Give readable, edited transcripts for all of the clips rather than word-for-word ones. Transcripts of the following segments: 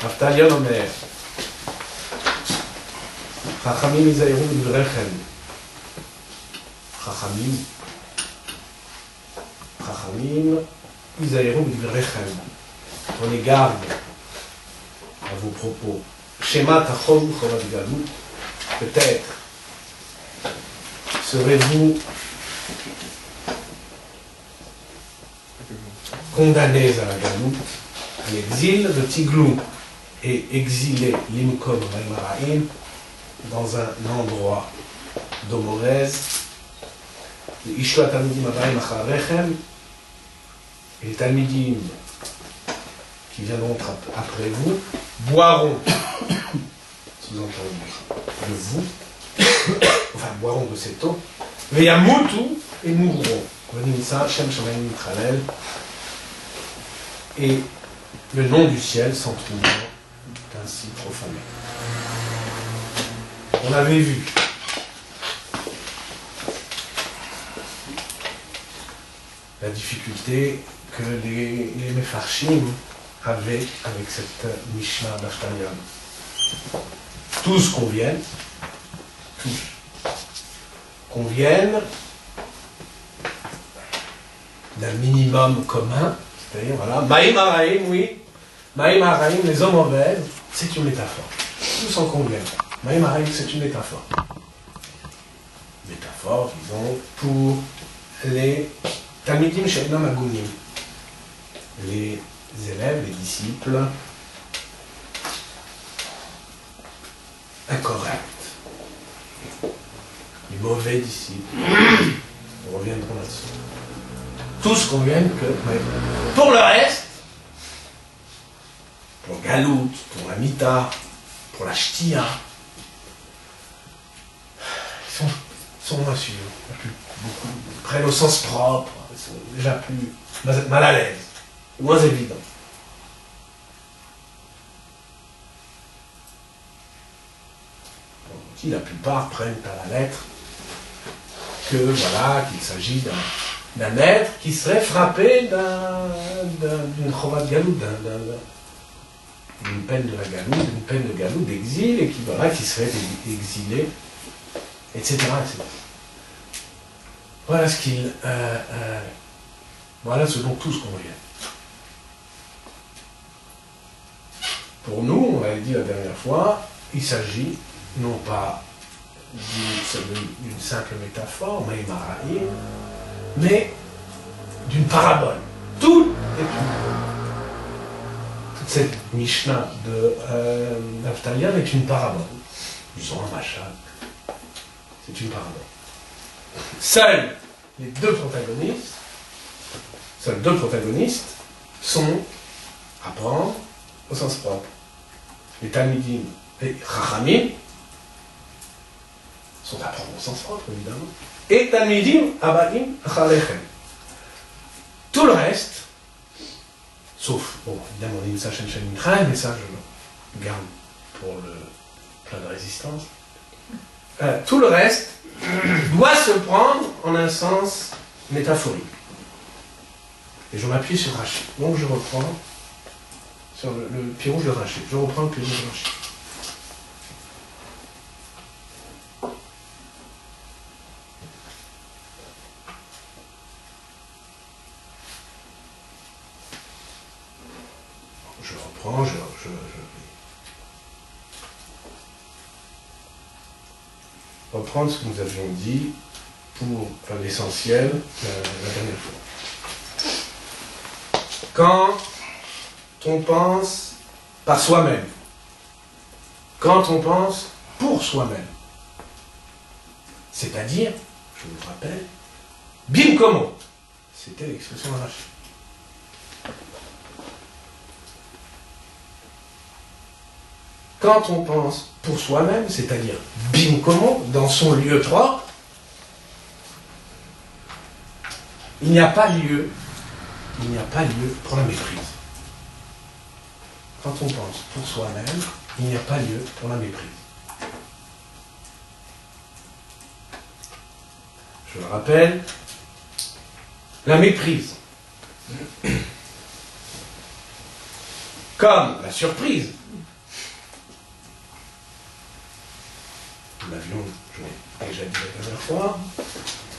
אבטליון אומר, חכמים יזהרו בדבריכם. חכמים יזהרו בדבריכם. Prenez garde à vos propos. Schéma tachom chovat galout. Peut-être serez-vous condamnés à la galoute, à l'exil de Tiglou, et exilés l'imkom Maïmaraïm dans un endroit d'eau mauvaise. Ishto Talmidim Abaïm Acharechem, et les Talmidim qui viendront après vous boiront, sous-entendu, de vous, enfin boiront de cette eau, Veyamutu et mourront. Et le nom du ciel s'en trouvera ainsi profané. On avait vu la difficulté que les Mefarshim avaient avec cette Mishnah d'Aftalion. Tous conviennent d'un minimum commun, c'est-à-dire, voilà, Maïm Araïm, oui, Maïm Araïm, les hommes mauvaises, c'est une métaphore. Tous en conviennent. Maïm Araïm, c'est une métaphore. Métaphore, disons, pour les Talmidim She'enam Agunim, les élèves, les disciples incorrects, les mauvais disciples. Nous reviendrons là-dessus. Tous conviennent que, pour le reste, pour le galout, pour la mita, pour la shtia, ils sont moins sûrs, beaucoup, ils prennent au sens propre, ils sont déjà plus mal à l'aise, moins évidents. Qui la plupart prennent à la lettre que voilà, qu'il s'agit d'un être qui serait frappé d'une chovat galout, d'une peine de la galout, d'une peine de galout, d'exil, et qui serait exilé, etc. Voilà voilà ce dont tous conviennent. Pour nous, on l'avait dit la dernière fois, il s'agit non pas d'une simple métaphore, mais d'une parabole. Toute cette Mishnah de Naftalion est une parabole. Disons un machal. C'est une parabole. Seuls deux protagonistes sont à prendre au sens propre. Les Talmidim et Chachamim sont à prendre au sens propre, évidemment. Et Talmidim Abaim Acharechem. Tout le reste, sauf, bon, évidemment, on dit ça Shem Shem Mitraim, mais ça je le garde pour le plein de résistance. Tout le reste doit se prendre en un sens métaphorique. Et je m'appuie sur Rashi. Donc je reprends sur le pirouge de Rashi. Je reprends le pirouge de Rashi. Je reprends, je reprendre ce que nous avions dit pour l'essentiel la dernière fois. Quand on pense par soi-même, quand on pense pour soi-même, c'est-à-dire, je vous rappelle, bim como, c'était l'expression arrachée. Quand on pense pour soi-même, c'est-à-dire bim como, dans son lieu propre, il n'y a pas lieu pour la méprise. Quand on pense pour soi-même, il n'y a pas lieu pour la méprise. Je le rappelle, la méprise, comme la surprise, déjà dit la dernière fois,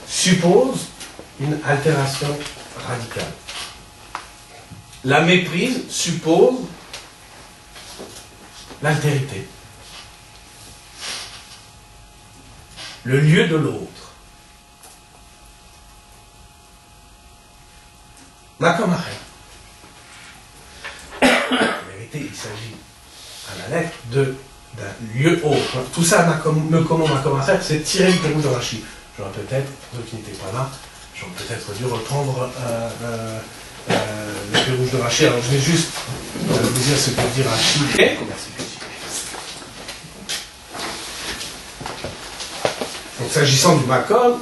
suppose une altération radicale. La méprise suppose l'altérité. Le lieu de l'autre. Makom Acher. En vérité, il s'agit à la lettre d'un lieu autre. Tout ça, Makom Acher, c'est tiré du Pérouge de Rashi. J'aurais peut-être, pour ceux qui n'étaient pas là, j'aurais peut-être dû reprendre le Pérouge de Rashi. Alors je vais juste vous dire ce que dit Rashi. Donc s'agissant du Makom,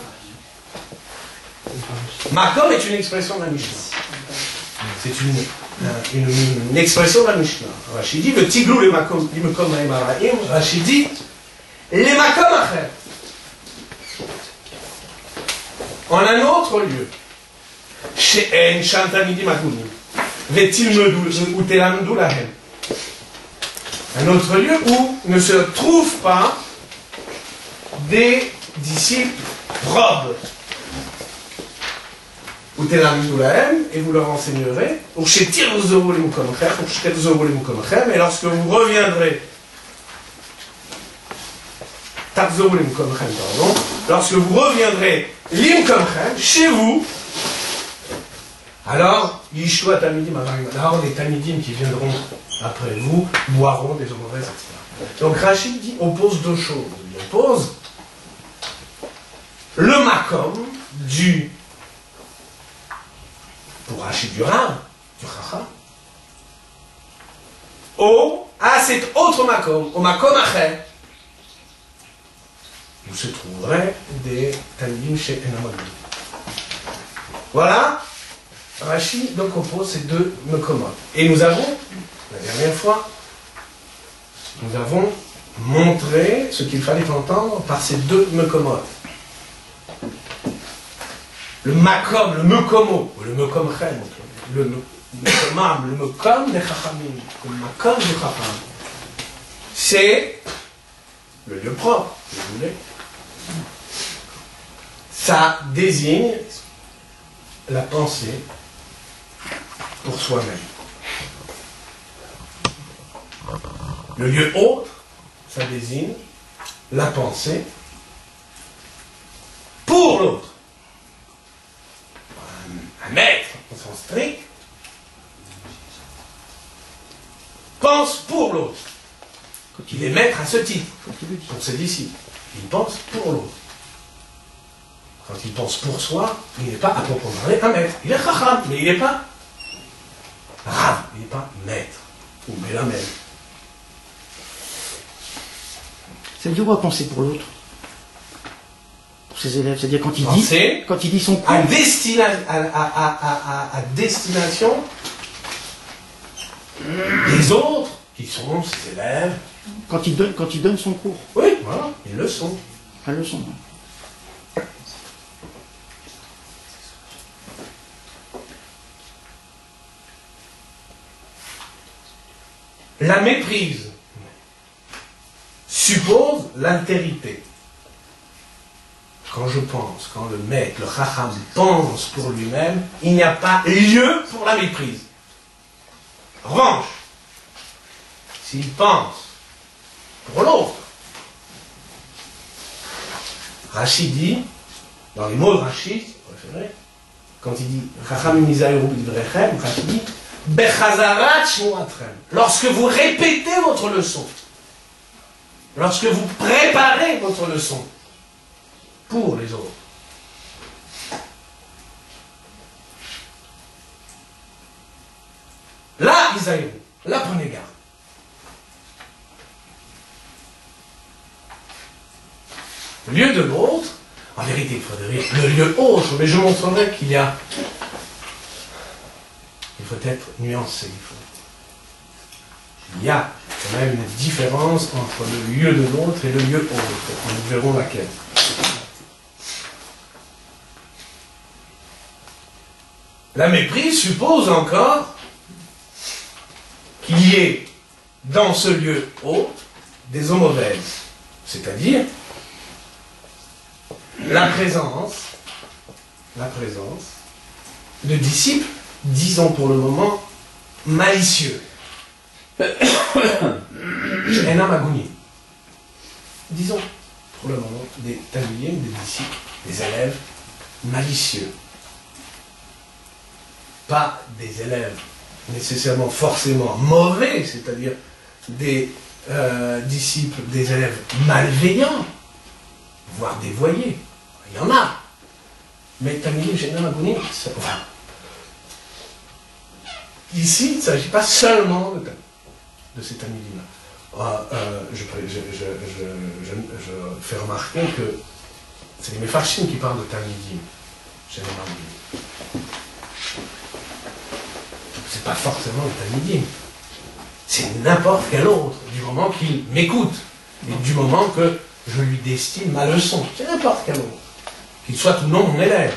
Makom est une expression de la Mishnah. C'est une expression de la Mishnah. Rashi dit, le tiglou les Makom, l'Imekom Maïmaraïm, Rashi dit, les Makom Acher. En un autre lieu, chez En Shantamidi Makunim, Vetilmedou ou Telamdou Lahem. Un autre lieu où ne se trouvent pas des disciples probes. Ou Telamdou Lahem, et vous leur enseignerez, ou chez Tirzovo Limkomchem, ou chez Tirzovo Limkomchem, et lorsque vous reviendrez, Tabzovo Limkomchem, pardon, lorsque vous reviendrez Limkomchem, chez vous, alors, Yishua Tamidim, alors les Tamidim qui viendront après vous boiront des eaux mauvaises, etc. Donc Rachid dit, oppose deux choses. Il oppose le Makom du, pour Rachid du Rav, du Chacham, à cet autre Makom, au Makom Acher, où se trouveraient des Tamidim chez Enamodi. Voilà. Rachid donc oppose ces deux mekomot. Et nous avons, la dernière fois, nous avons montré ce qu'il fallait entendre par ces deux mekomot. Le makom, le mekomo, ou le mekomchem, le mekomam, le mekom des chachamim, le makom du chacham. C'est le lieu propre, si vous voulez. Ça désigne la pensée pour soi-même. Le lieu autre, ça désigne la pensée pour l'autre. Un maître, au sens strict, pense pour l'autre. Il est maître à ce titre, pour ses disciples. Il pense pour l'autre. Quand il pense pour soi, il n'est pas à proprement parler un maître. Il est chacham, mais il n'est pas rav, il n'est pas maître, ou mélamel. Ça veut dire quoi penser pour l'autre? Pour ses élèves, c'est-à-dire quand il dit son cours. À destination des autres, qui sont ses élèves. Quand il donne son cours. Oui, voilà, ils le sont. La leçon. La méprise suppose l'altérité. Quand je pense, quand le maître, le chacham pense pour lui-même, il n'y a pas lieu pour la méprise. En revanche, s'il pense pour l'autre, Rachid dit, dans les mots de Rachid, quand il dit chacham mizaïru b'divrechem, Rachid dit bechazarat shmuatrem. Lorsque vous répétez votre leçon, lorsque vous préparez votre leçon pour les autres, là, Isaïe, là, prenez garde. Le lieu de l'autre, en vérité, il faudrait dire le lieu autre, mais je montrerai qu'il y a. Il faut être nuancé. Il y a quand même une différence entre le lieu de l'autre et le lieu autre. Nous verrons laquelle. La méprise suppose encore qu'il y ait dans ce lieu autre des eaux mauvaises, c'est-à-dire la présence de disciples, disons pour le moment, malicieux. Disons pour le moment des talmidim, des disciples, des élèves malicieux. Pas des élèves nécessairement forcément mauvais, c'est-à-dire des disciples, des élèves malveillants, voire dévoyés. Il y en a. Mais talmidim, She'enam Agunim, enfin, ici, il ne s'agit pas seulement de ces talmidim-là. Je fais remarquer que c'est les Mefarshim qui parlent de talmidim, She'enam Agunim. C'est pas forcément le talmidim. C'est n'importe quel autre, du moment qu'il m'écoute, et du moment que je lui destine ma leçon. C'est n'importe quel autre, qu'il soit ou non mon élève.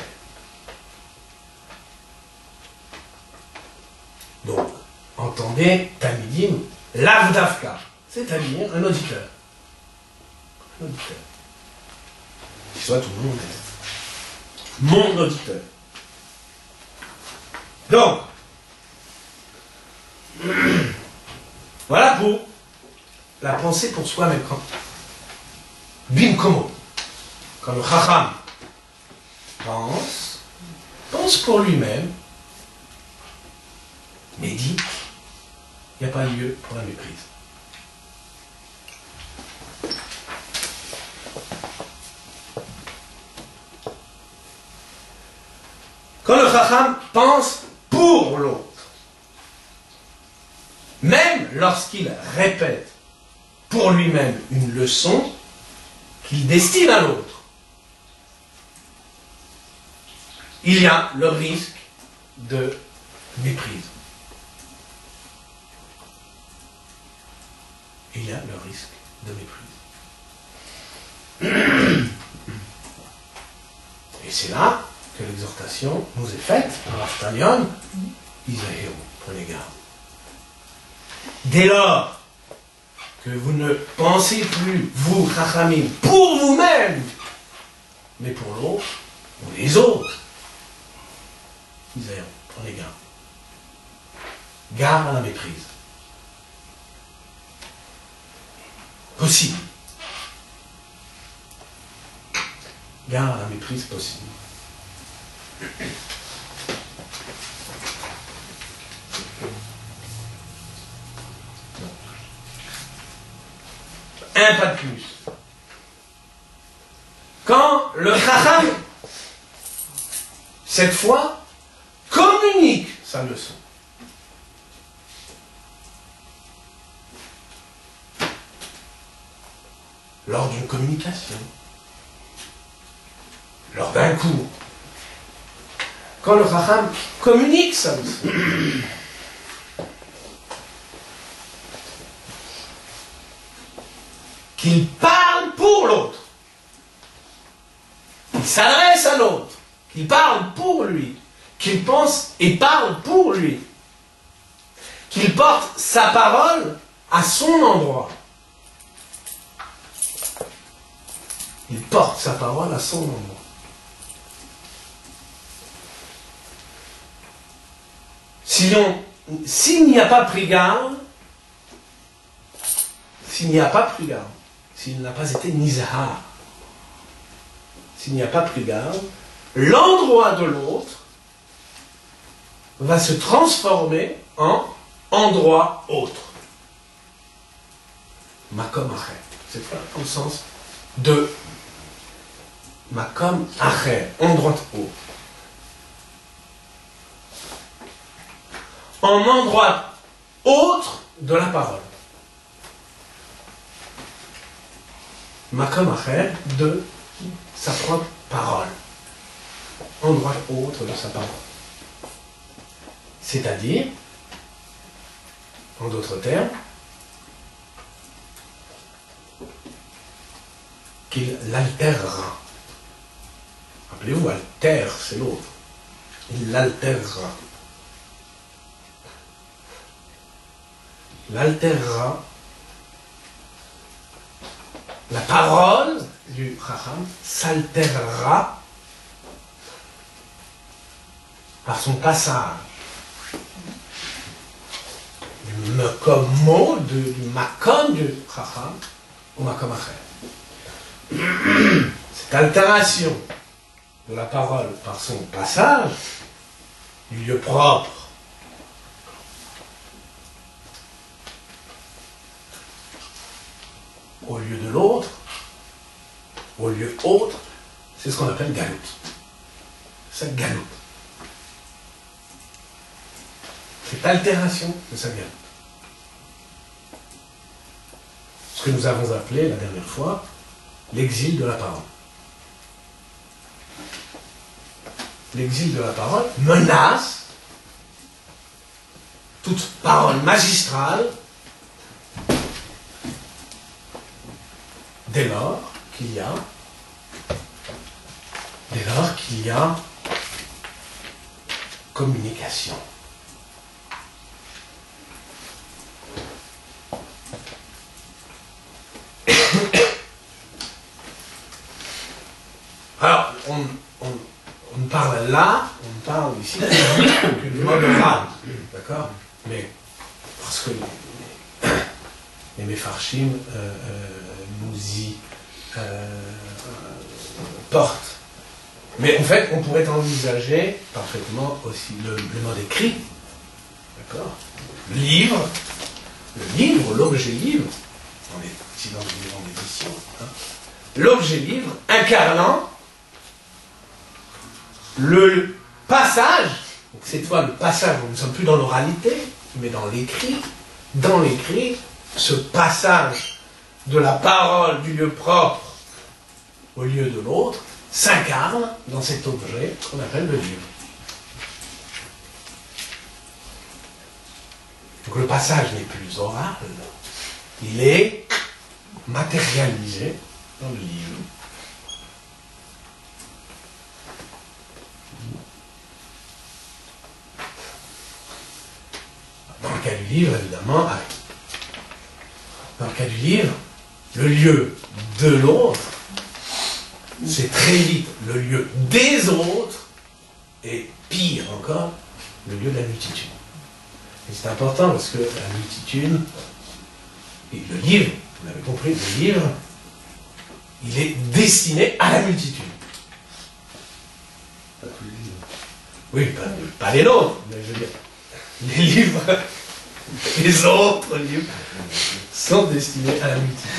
Donc, entendez, talmidim, lavdavka, c'est-à-dire un auditeur. Un auditeur. Qu'il soit ou non mon élève. Mon auditeur. Donc, voilà pour la pensée pour soi-même. Bimkomo. Quand le chacham pense pour lui-même, médite, il n'y a pas lieu pour la méprise. Quand le chacham pense pour l'autre, même lorsqu'il répète pour lui-même une leçon qu'il destine à l'autre, il y a le risque de méprise. Il y a le risque de méprise. Et c'est là que l'exhortation nous est faite par l'Aftalion, Isaïe, prenez garde. Dès lors que vous ne pensez plus, vous, Chachamim, pour vous-même, mais pour l'autre, ou les autres, Isaïe, prenez garde. Garde à la méprise. Possible. Garde à la méprise possible. Un pas de plus. Quand le chacham, cette fois, communique sa leçon. Lors d'une communication, lors d'un cours, quand le chacham communique sa leçon, qu'il parle pour l'autre, qu'il s'adresse à l'autre, qu'il parle pour lui, qu'il pense et parle pour lui, qu'il porte sa parole à son endroit. Il porte sa parole à son endroit. S'il n'y a pas pris garde, s'il n'a pas été nizahar, s'il n'y a pas pris garde, l'endroit de l'autre va se transformer en endroit autre. Makom acher. C'est ça au sens de Makom acher, endroit autre. En endroit autre de la parole. Makom acher de sa propre parole. Endroit autre de sa parole. C'est-à-dire, en d'autres termes, qu'il l'altérera. Rappelez-vous, altère, c'est l'autre. Il l'altérera. L'altérera. La parole du Chacham s'altérera par son passage du Makom du Makom du Chacham au Makom Acher. Cette altération de la parole par son passage du lieu propre au lieu de l'autre, au lieu autre, c'est ce qu'on appelle galout. C'est galout. Cette altération de sa galout. Ce que nous avons appelé la dernière fois l'exil de la parole. L'exil de la parole menace toute parole magistrale dès lors qu'il y a communication. Alors, on parle là, on parle ici que du mode oral, d'accord? Mais parce que les Mefarshim nous y portent. Mais en fait, on pourrait envisager parfaitement aussi le mode écrit, d'accord? Le livre, l'objet livre, on est ici dans une grande édition, hein? L'objet livre incarnant le passage, donc cette fois le passage, nous ne sommes plus dans l'oralité, mais dans l'écrit. Dans l'écrit, ce passage de la parole du lieu propre au lieu de l'autre s'incarne dans cet objet qu'on appelle le livre. Donc le passage n'est plus oral, il est matérialisé dans le livre. Dans le cas du livre, évidemment, dans le cas du livre, le lieu de l'autre, c'est très vite le lieu des autres, et pire encore, le lieu de la multitude. Et c'est important parce que la multitude, et le livre, vous l'avez compris, le livre, il est destiné à la multitude. Pas tous les livres. Oui, pas les nôtres, mais je veux dire, les livres, les autres livres sont destinés à la multitude.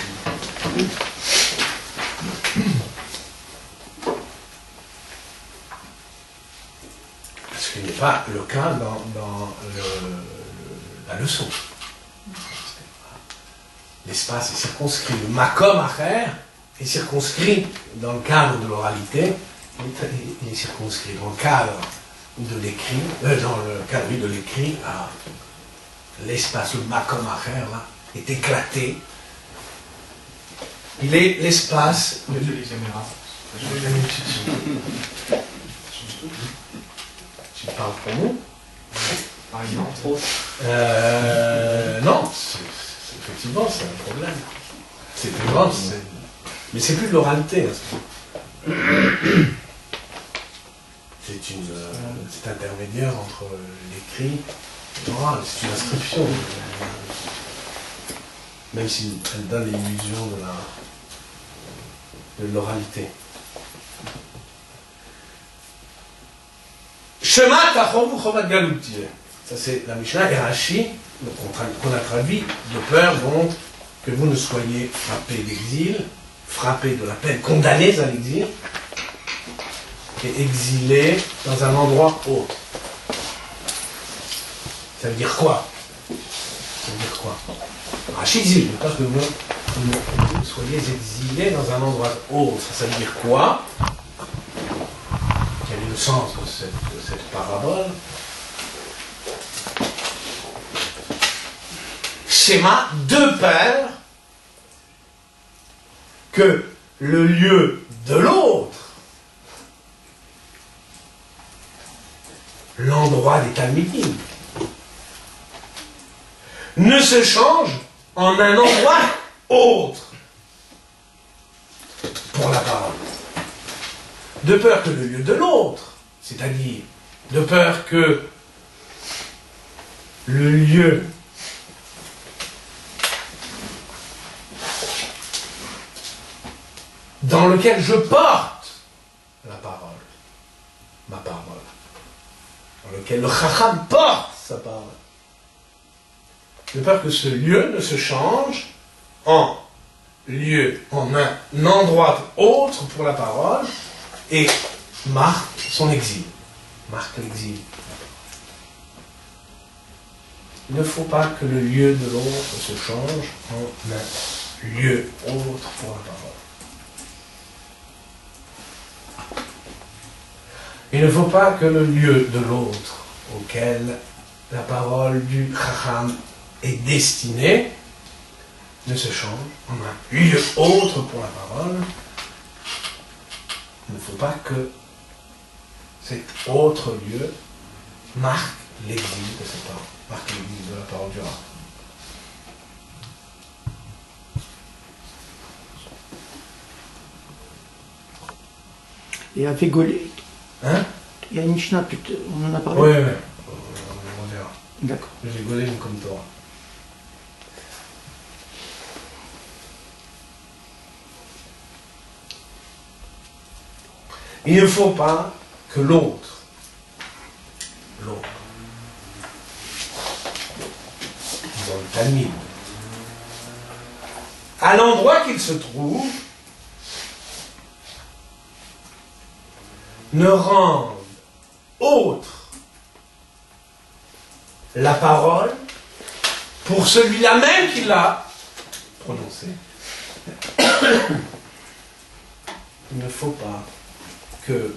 Ce qui n'est pas le cas dans la leçon. L'espace est circonscrit. Le makom acher est circonscrit dans le cadre de l'oralité, il est circonscrit dans le cadre de l'écrit, dans le cadre de l'écrit, l'espace, le makom acher, là, est éclaté. Il est l'espace de la multitude. Tu parles pour nous? Par exemple. Non, effectivement, c'est un problème. C'est plus grand, mais c'est plus de l'oralité. C'est intermédiaire entre l'écrit et l'oral. C'est une inscription. Même si elle donne l'illusion de l'oralité. Shema tachovu chovat galut. Ça c'est la Mishnah et Rashi qu'on a traduit de peur donc que vous ne soyez frappés d'exil, frappés de la peine, condamnés à l'exil et exilés dans un endroit autre. Ça veut dire quoi? Ça veut dire quoi? Rashi dit, je pense que vous soyez exilés dans un endroit autre. Ça veut dire quoi? Quel est le sens de cette parabole? Schéma de peur que le lieu de l'autre, l'endroit des Talmidim, ne se change en un endroit autre. pour la parole. De peur que le lieu de l'autre, c'est-à-dire de peur que le lieu dans lequel je porte la parole, ma parole, dans lequel le chacham porte sa parole, de peur que ce lieu ne se change en lieu, en un endroit autre pour la parole et marque son exil, marque l'exil. Il ne faut pas que le lieu de l'autre se change en un lieu autre pour la parole. Il ne faut pas que le lieu de l'autre auquel la parole du chacham est destinée ne se change en un lieu autre pour la parole. Il ne faut pas que cet autre lieu marque l'exil de cette parole, marque l'exil de la parole du Rav. Et avec Golé. Hein? Il y a une Mishnah, on en a parlé. Oui, on verra. D'accord. J'ai Golé comme Torah. Il ne faut pas que l'autre, dans le Talmud, à l'endroit qu'il se trouve, ne rende autre la parole pour celui-là même qui l'a prononcée. Il ne faut pas que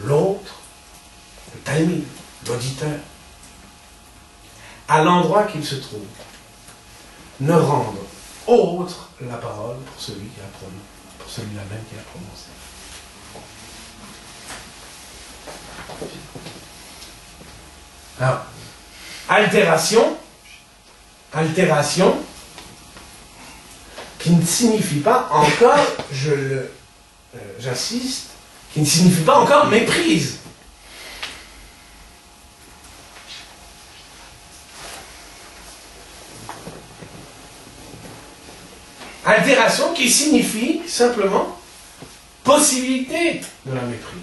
l'autre, le Talmud, l'auditeur, à l'endroit qu'il se trouve, ne rende autre la parole pour celui qui a prononcé, pour celui-là même qui a prononcé. Alors, altération, qui ne signifie pas encore, j'insiste, qui ne signifie pas encore méprise. Altération qui signifie simplement possibilité de la méprise.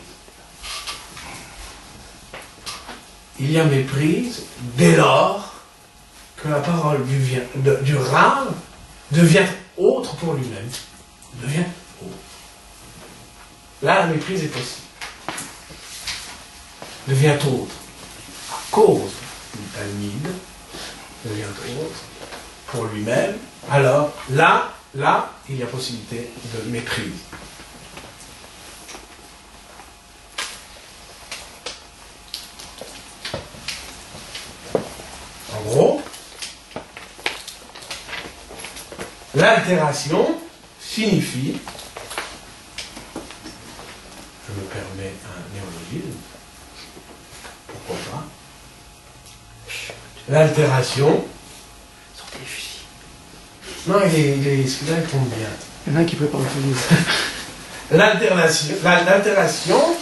Il y a méprise dès lors que la parole du Rav devient autre pour lui-même. Devient autre. Là, la méprise est possible. Devient autre. À cause du Talmud, devient autre pour lui-même. Alors, là, il y a possibilité de méprise. En gros, l'altération signifie, je me permets un néologisme, pourquoi pas, l'altération, non, celui-là il tombe bien. Il y en a un qui prépare le film. L'altération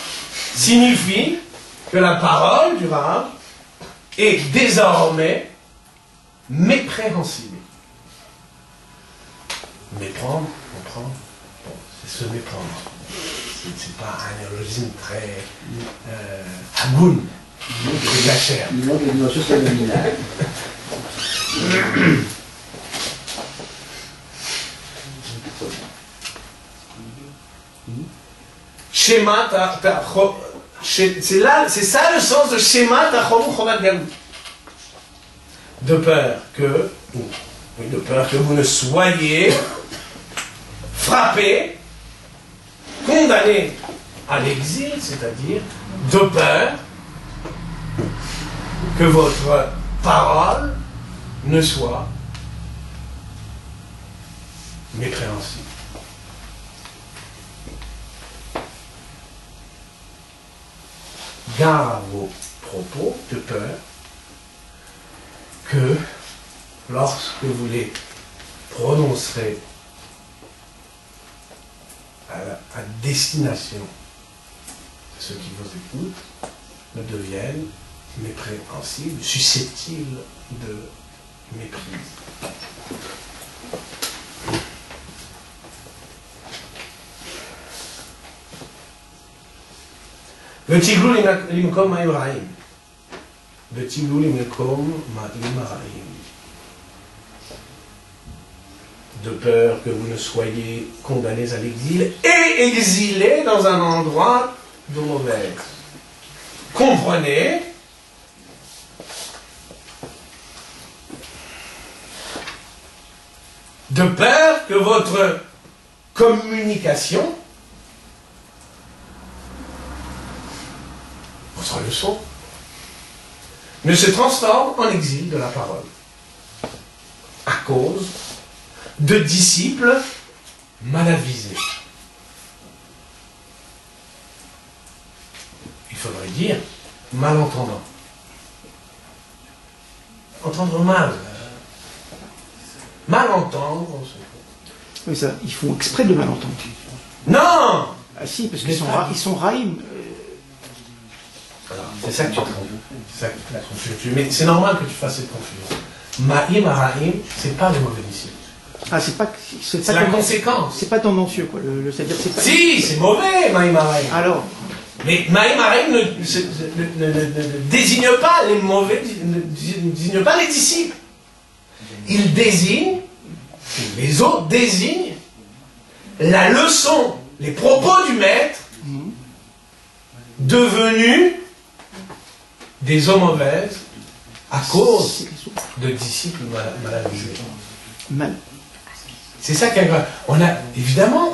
signifie que la parole du Rav est désormais mépréhensible. Méprendre, comprendre, bon, c'est se méprendre. C'est pas un néologisme très hagoun, c'est de la chair. Shema c'est ça le sens de Shema Tachomu Chovat Galut. De peur que vous ne soyez frappés, condamnés à l'exil, c'est-à-dire de peur que votre parole ne soit mépréhensible. Gare à vos propos de peur que lorsque vous les prononcerez à destination de ceux qui vous écoutent ne deviennent mépréhensibles, susceptibles de méprise. ותגלו למקום מים רעים. ותגלו למקום מים רעים. De peur que vous ne soyez condamnés à l'exil et exilés dans un endroit d'eau mauvaise. Comprenez de peur que votre communication, votre leçon, ne se transforme en exil de la parole à cause de disciples mal avisés. Il faudrait dire malentendants. Entendre mal. Mal entendre. Oui, ça, ils font exprès de mal entendre. Non! Ah si, parce qu'ils sont raïm. C'est ça que tu te trompes. Mais c'est normal que tu fasses cette confusion. Ma'im, Ara'im, c'est pas le mauvais disciple. Ah, c'est la conséquence. C'est pas tendancieux, quoi. C'est-à-dire, c'est pas... Si, c'est mauvais, Ma'im, Ara'im. Alors. Mais Ma'im, Ara'im ne désigne pas les mauvais, ne désigne pas les disciples. Il désigne, les autres désignent la leçon, les propos du maître devenus des eaux mauvaises à cause de disciples mal avisés. Mal. C'est ça qui est grave. Évidemment,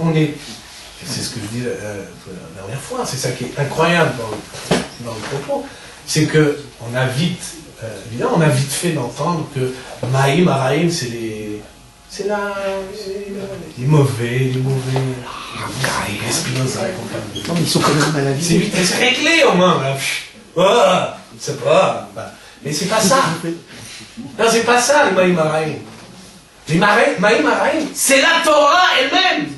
c'est ce que je disais la dernière fois, c'est ça qui est incroyable dans le propos, c'est que évidemment, on a vite fait d'entendre que Ma'im, Ara'im, c'est les mauvais, les Spinoza et compagnie. Non, mais ils sont quand même mal avisés. C'est réglé au moins. Oh, c'est pas. Mais c'est pas ça. Non, c'est pas ça, les Ma'im, Ara'im. Les Ma'im, Ara'im, c'est la Torah elle-même.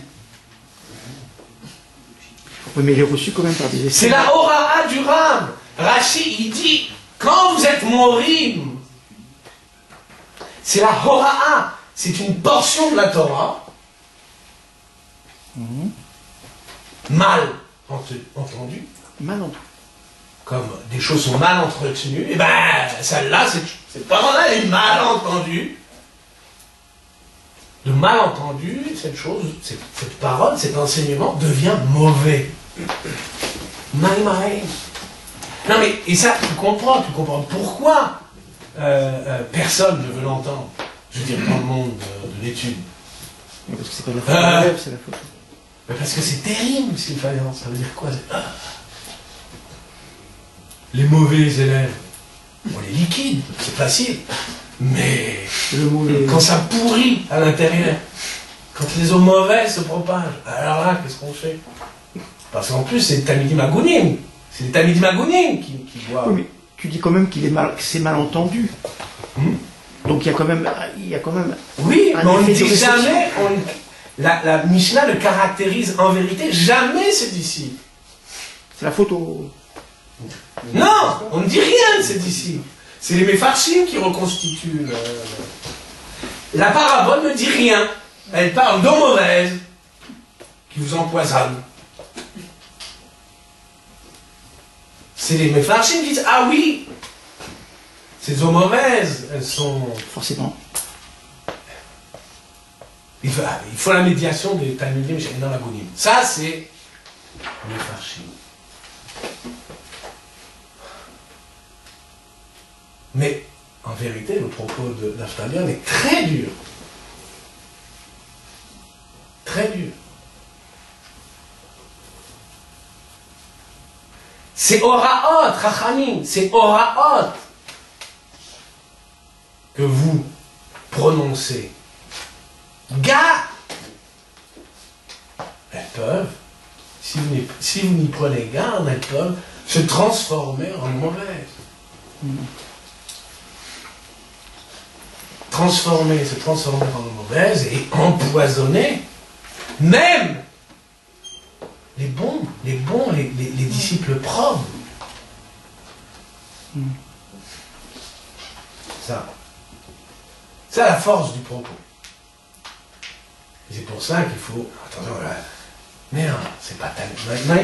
Oui, mais il est reçu quand même par des... C'est la Hora'a du Ram. Rashi, il dit, quand vous êtes Morim, c'est la Hora'a. C'est une portion de la Torah, mal entendue. Mal entendue. Comme des choses sont mal entretenues, et ben celle-là, cette parole-là, elle est mal entendue. De mal entendu, cette chose, cette parole, cet enseignement devient mauvais. Maïmaï. Non mais, et ça, tu comprends pourquoi personne ne veut l'entendre. Je veux dire, dans le monde de l'étude. Parce que c'est pas la faute de l'élève, c'est la faute. Parce que c'est terrible ce qu'il fallait entendre. Ça veut dire quoi? Les mauvais élèves, on les liquide, c'est facile. Mais quand ça pourrit à l'intérieur, quand les eaux mauvaises se propagent, alors là, qu'est-ce qu'on fait? Parce qu'en plus, c'est Talmidim Agounim. C'est les Talmidim Agounim qui voient. Oui, mais tu dis quand même que c'est mal entendu. Donc il y a quand même. Oui, mais on ne dit jamais. La Mishnah ne caractérise en vérité jamais ses disciples. C'est la faute au. Non, on ne dit rien de ses disciples. C'est les Mefarshim qui reconstituent. La parabole ne dit rien. Elle parle d'eau mauvaise qui vous empoisonne. C'est les Mefarshim qui disent, ah oui, ces eaux mauvaises, elles sont... Forcément. Il faut la médiation des Talmidim She'enam Agounim. Ça, c'est Mefarshim. Mais, en vérité, le propos de Naftalion est très dur. Très dur. C'est Oraot, Rachamim, c'est Oraot que vous prononcez. Gars, elles peuvent, si vous n'y prenez garde, elles peuvent se transformer en mauvaises. Se transformer en mauvaise et empoisonner même les bons, les disciples probes. Ça. C'est la force du propos. C'est pour ça qu'il faut... Attention, merde, c'est pas tellement...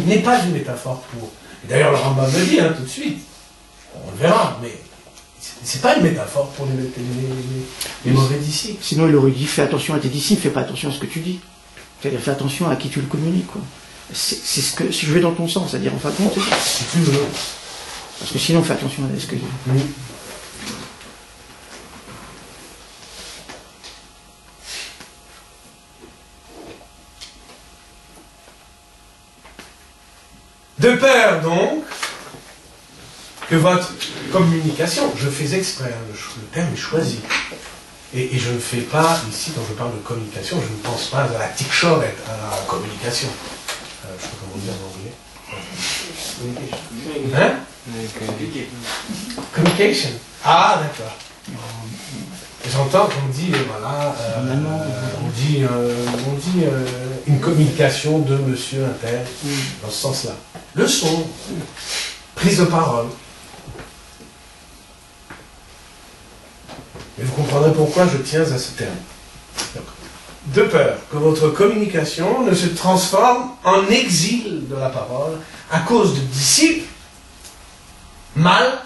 n'est pas une métaphore pour... D'ailleurs, le Rambam me dit, tout de suite. On le verra, mais... C'est pas une métaphore pour les mauvais disciples. Sinon, il aurait dit, fais attention à tes disciples, fais pas attention à ce que tu dis. C'est-à-dire, fais attention à qui tu le communiques, quoi. C'est ce que... Si je vais dans ton sens, c'est-à-dire, en fin de compte, c'est ça. Si tu veux. Parce que sinon, fais attention à ce que... Oui. De peur, donc, que votre communication, je fais exprès, le terme est choisi, et je ne fais pas, ici, quand je parle de communication, je ne pense pas à la tikshoret, à la communication. Je ne sais pas comment dire en anglais. Hein? Communication. Ah, d'accord. J'entends qu'on dit, voilà, on dit une communication de monsieur un tel, dans ce sens-là. Le son, prise de parole. Et vous comprendrez pourquoi je tiens à ce terme. De peur que votre communication ne se transforme en exil de la parole à cause de disciples mal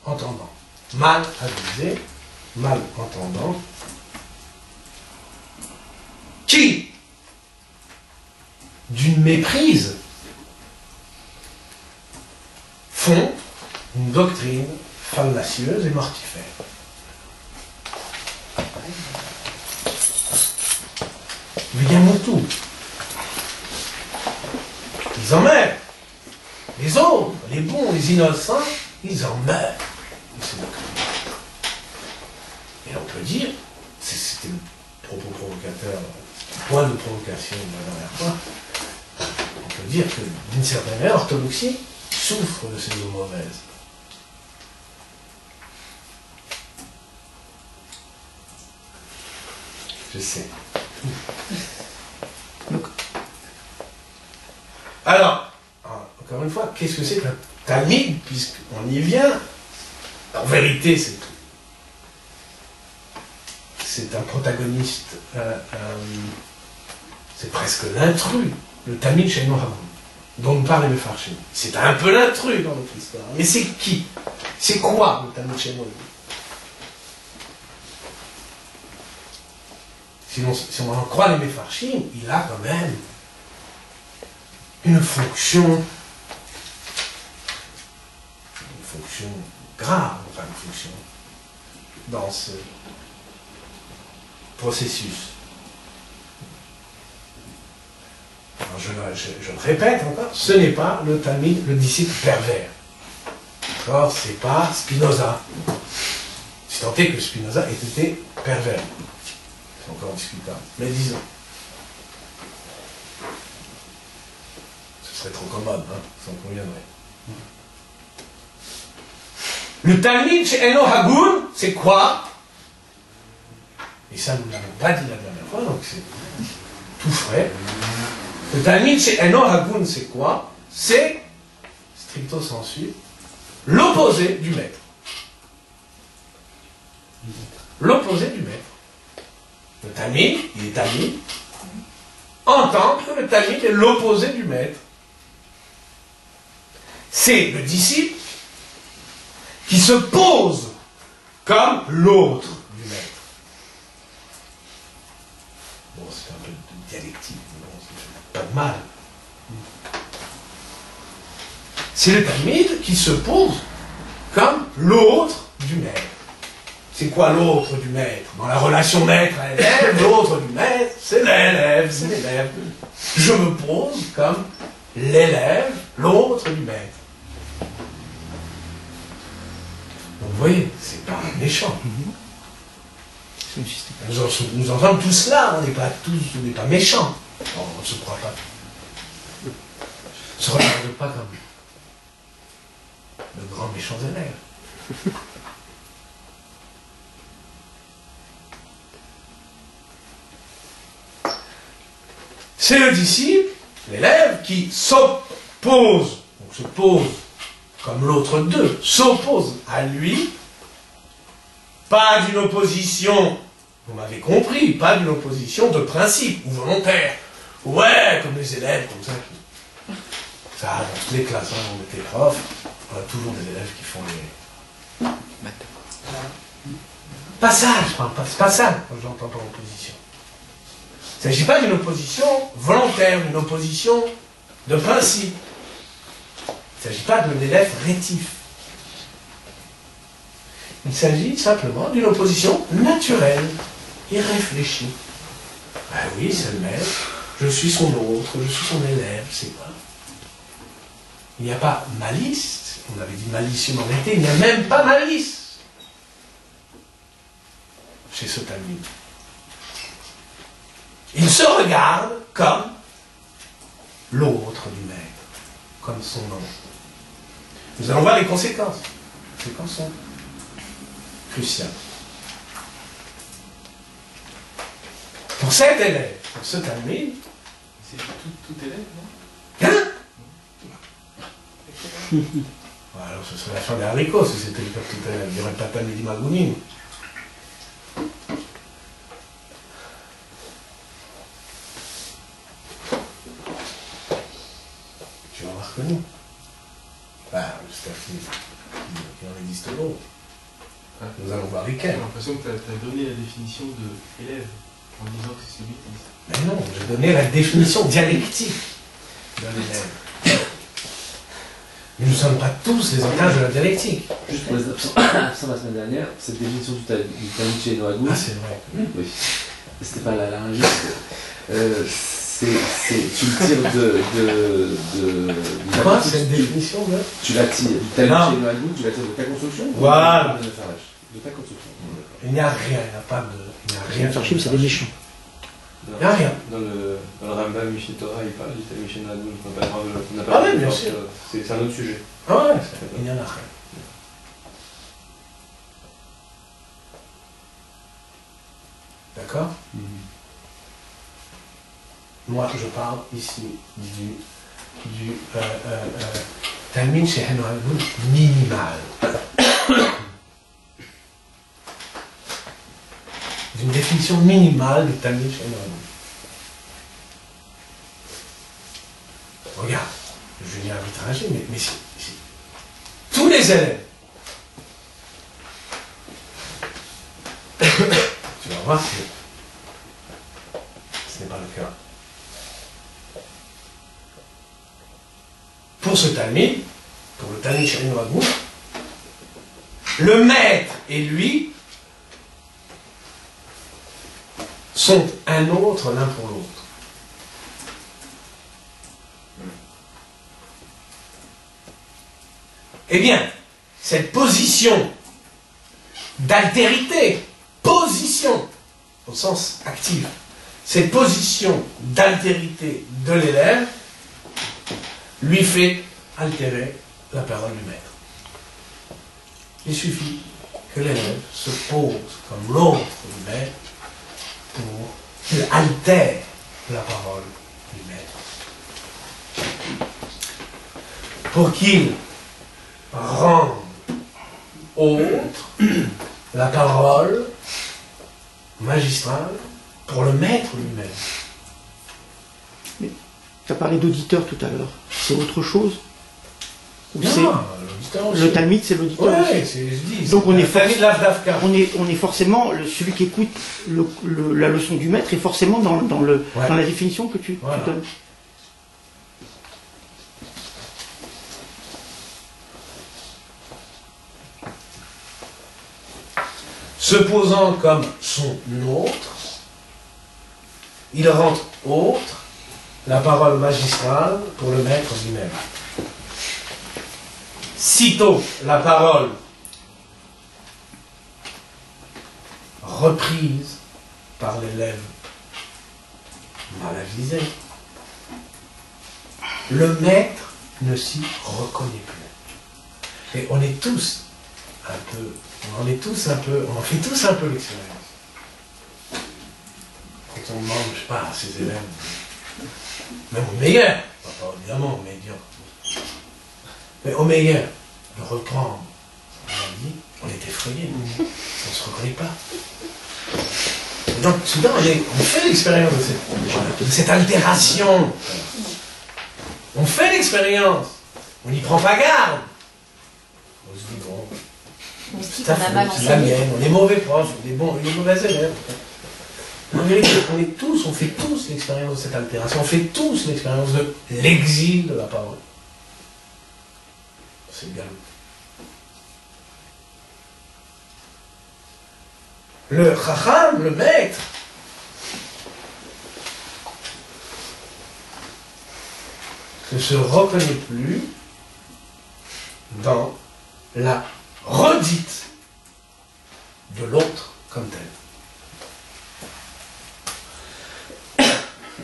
entendants, mal avisés, mal entendants, qui, d'une méprise, font une doctrine fallacieuse et mortifère. Vigamotu. Ils en meurent. Les autres, les bons, les innocents, ils en meurent. Et on peut dire, c'était le propos provocateur, le point de provocation de la dernière fois, on peut dire que d'une certaine manière, l'orthodoxie souffre de ces eaux mauvaises. Je sais. Alors, encore une fois, qu'est-ce que c'est qu'un talmid, puisqu'on y vient? En vérité, c'est un protagoniste, c'est presque l'intrus, le talmid chez Noham, dont nous parle les Mefarshim. C'est un peu l'intrus dans notre histoire. Mais c'est qui? C'est quoi le talmid chez Noham? Si on en croit les Mefarshim, il a quand même une fonction grave, enfin une fonction dans ce processus. Alors je le répète encore, ce n'est pas le talmid, le disciple pervers. D'accord, c'est pas Spinoza. Si tant est que Spinoza ait été pervers. C'est encore discutable. Mais disons. Ce serait trop commode, ça en conviendrait. Le talmid chez Eno Hagoun, c'est quoi? Et ça, nous ne l'avons pas dit la dernière fois, donc c'est tout frais. Le talmid chez Eno Hagoun, c'est quoi? C'est, stricto sensu, l'opposé du maître. L'opposé du maître. Le talmid, il est talmid, entend que le talmid est l'opposé du maître. C'est le disciple qui se pose comme l'autre du maître. Bon, c'est un peu de dialectique, mais bon, c'est pas de mal. C'est le talmid qui se pose comme l'autre du maître. C'est quoi l'autre du maître? Dans la relation maître à élève, l'autre du maître, c'est l'élève, c'est l'élève. Je me pose comme l'élève, l'autre du maître. Donc vous voyez, c'est pas méchant. Nous entendons tout cela, on n'est pas méchants. On ne se croit pas. On ne se regarde pas comme de grands méchants élèves. C'est le disciple l'élève qui s'oppose, donc se pose comme l'autre d'eux, s'oppose à lui, pas d'une opposition, vous m'avez compris, pas d'une opposition de principe ou volontaire. Ouais, comme les élèves, comme ça. Ça, dans toutes les classes, hein, on était profs, on a toujours des élèves qui font les... Pas ça, je parle pas, c'est pas ça que j'entends par opposition. Il ne s'agit pas d'une opposition volontaire, d'une opposition de principe. Il ne s'agit pas d'un élève rétif. Il s'agit simplement d'une opposition naturelle et réfléchie. Ben oui, c'est le maître, je suis son autre, je suis son élève, c'est quoi? Il n'y a pas malice, on avait dit malicieux en réalité, il n'y a même pas malice chez ce Talmud. Il se regarde comme l'autre du maître, comme son nom. Nous allons voir les conséquences. Les conséquences sont cruciales. Pour cet élève, pour ce Talmud, C'est tout élève, non? hein? Alors ce serait la fin des haricots si c'était le cas tout élève. Il n'y aurait pas Talmud Magounim. Tu vas voir que nous. Bah, j'espère qu'il en existe d'autres. Ah. Nous allons voir J'ai lesquels. l'impression que tu as donné la définition de élève en disant que c'est celui qui... Mais non, j'ai donné la définition dialectique de l'élève. Mais nous ne sommes pas tous les otages de la dialectique. Juste pour les absents la semaine dernière, cette définition du Talmud chez Noagou, Ah, c'est vrai. oui, c'était pas la linguiste, tu le tires de Quoi, cette définition là? Tu la tires du Talmud Non. chez Noagou, tu la tires de ta construction? Voilà. De ta construction. Il n'y a rien, il n'y a pas de... Il n'y a rien. Les archives, c'est des méchants. Il n'y a rien. Dans le Rambam Mishneh Torah, il parle du Talmud chez Noagou. On n'a Ah pas oui, de bien force, sûr. c'est un autre sujet. Ah ouais, il n'y en a rien. D'accord? Moi, je parle ici du Talmud chez Noagou minimal. D'une définition minimale du Talmud chez Noagou. Regarde, je viens arbitrager, mais tous les élèves, tu vas voir que ce n'est pas le cas. Pour ce Talmud, pour le Talmud chez Noagou, le maître et lui sont un autre l'un pour l'autre. Eh bien, cette position d'altérité, position au sens actif, cette position d'altérité de l'élève lui fait altérer la parole du maître. Il suffit que l'élève se pose comme l'autre du maître pour qu'il altère la parole du maître. Pour qu'il rende autre la parole magistrale pour le maître lui-même. Tu as parlé d'auditeur tout à l'heure. C'est autre chose? Ou c'est l'auditeur aussi. le Talmud, c'est l'auditeur Ouais, aussi. c'est, je dis, Donc c'est on est le Talmud Lavdavka. On est forcément, celui qui écoute la leçon du maître est forcément dans la définition que tu Voilà. donnes. Se posant comme son autre, il rend autre la parole magistrale pour le maître lui-même. Sitôt la parole reprise par l'élève mal avisé, le maître ne s'y reconnaît plus. Et on est tous un peu, on en fait tous un peu l'expérience. Quand on demande, je sais pas, à ses élèves Même au meilleur, pas évidemment au médiocre, mais au meilleur, de reprendre ce qu'on a dit, on est effrayé, on ne se reconnaît pas. Et donc, soudain, on fait l'expérience de cette altération. On fait l'expérience. On n'y prend pas garde. On se dit, bon, c'est la mienne, on est mauvais profs, on est mauvais élèves. En vérité, on fait tous l'expérience de cette altération, on fait tous l'expérience de l'exil de la parole. C'est le galop. Le chacham, le maître, ne se reconnaît plus dans la redite de l'autre comme tel.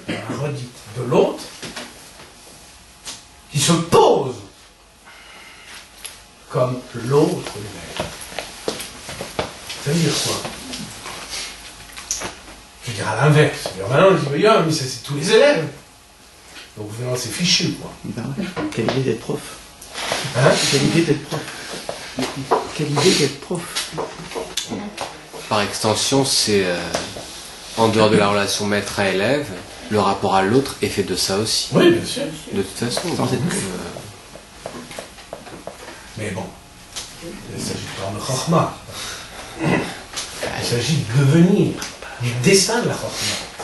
La redite de l'autre qui se pose comme l'autre lui-même. Ça veut dire quoi? Je veux dire à l'inverse. Maintenant, on dit, mais c'est tous les élèves. Donc, vraiment, c'est fichu, quoi. Ben ouais. Quelle idée d'être prof. Hein? Quelle idée d'être prof. Quelle idée d'être prof. Par extension, c'est en dehors de la relation maître à élève, le rapport à l'autre est fait de ça aussi. Oui, bien sûr. De toute façon. Sans être Mais bon, il s'agit pas de chorma. Il s'agit de devenir du destin de la chorma.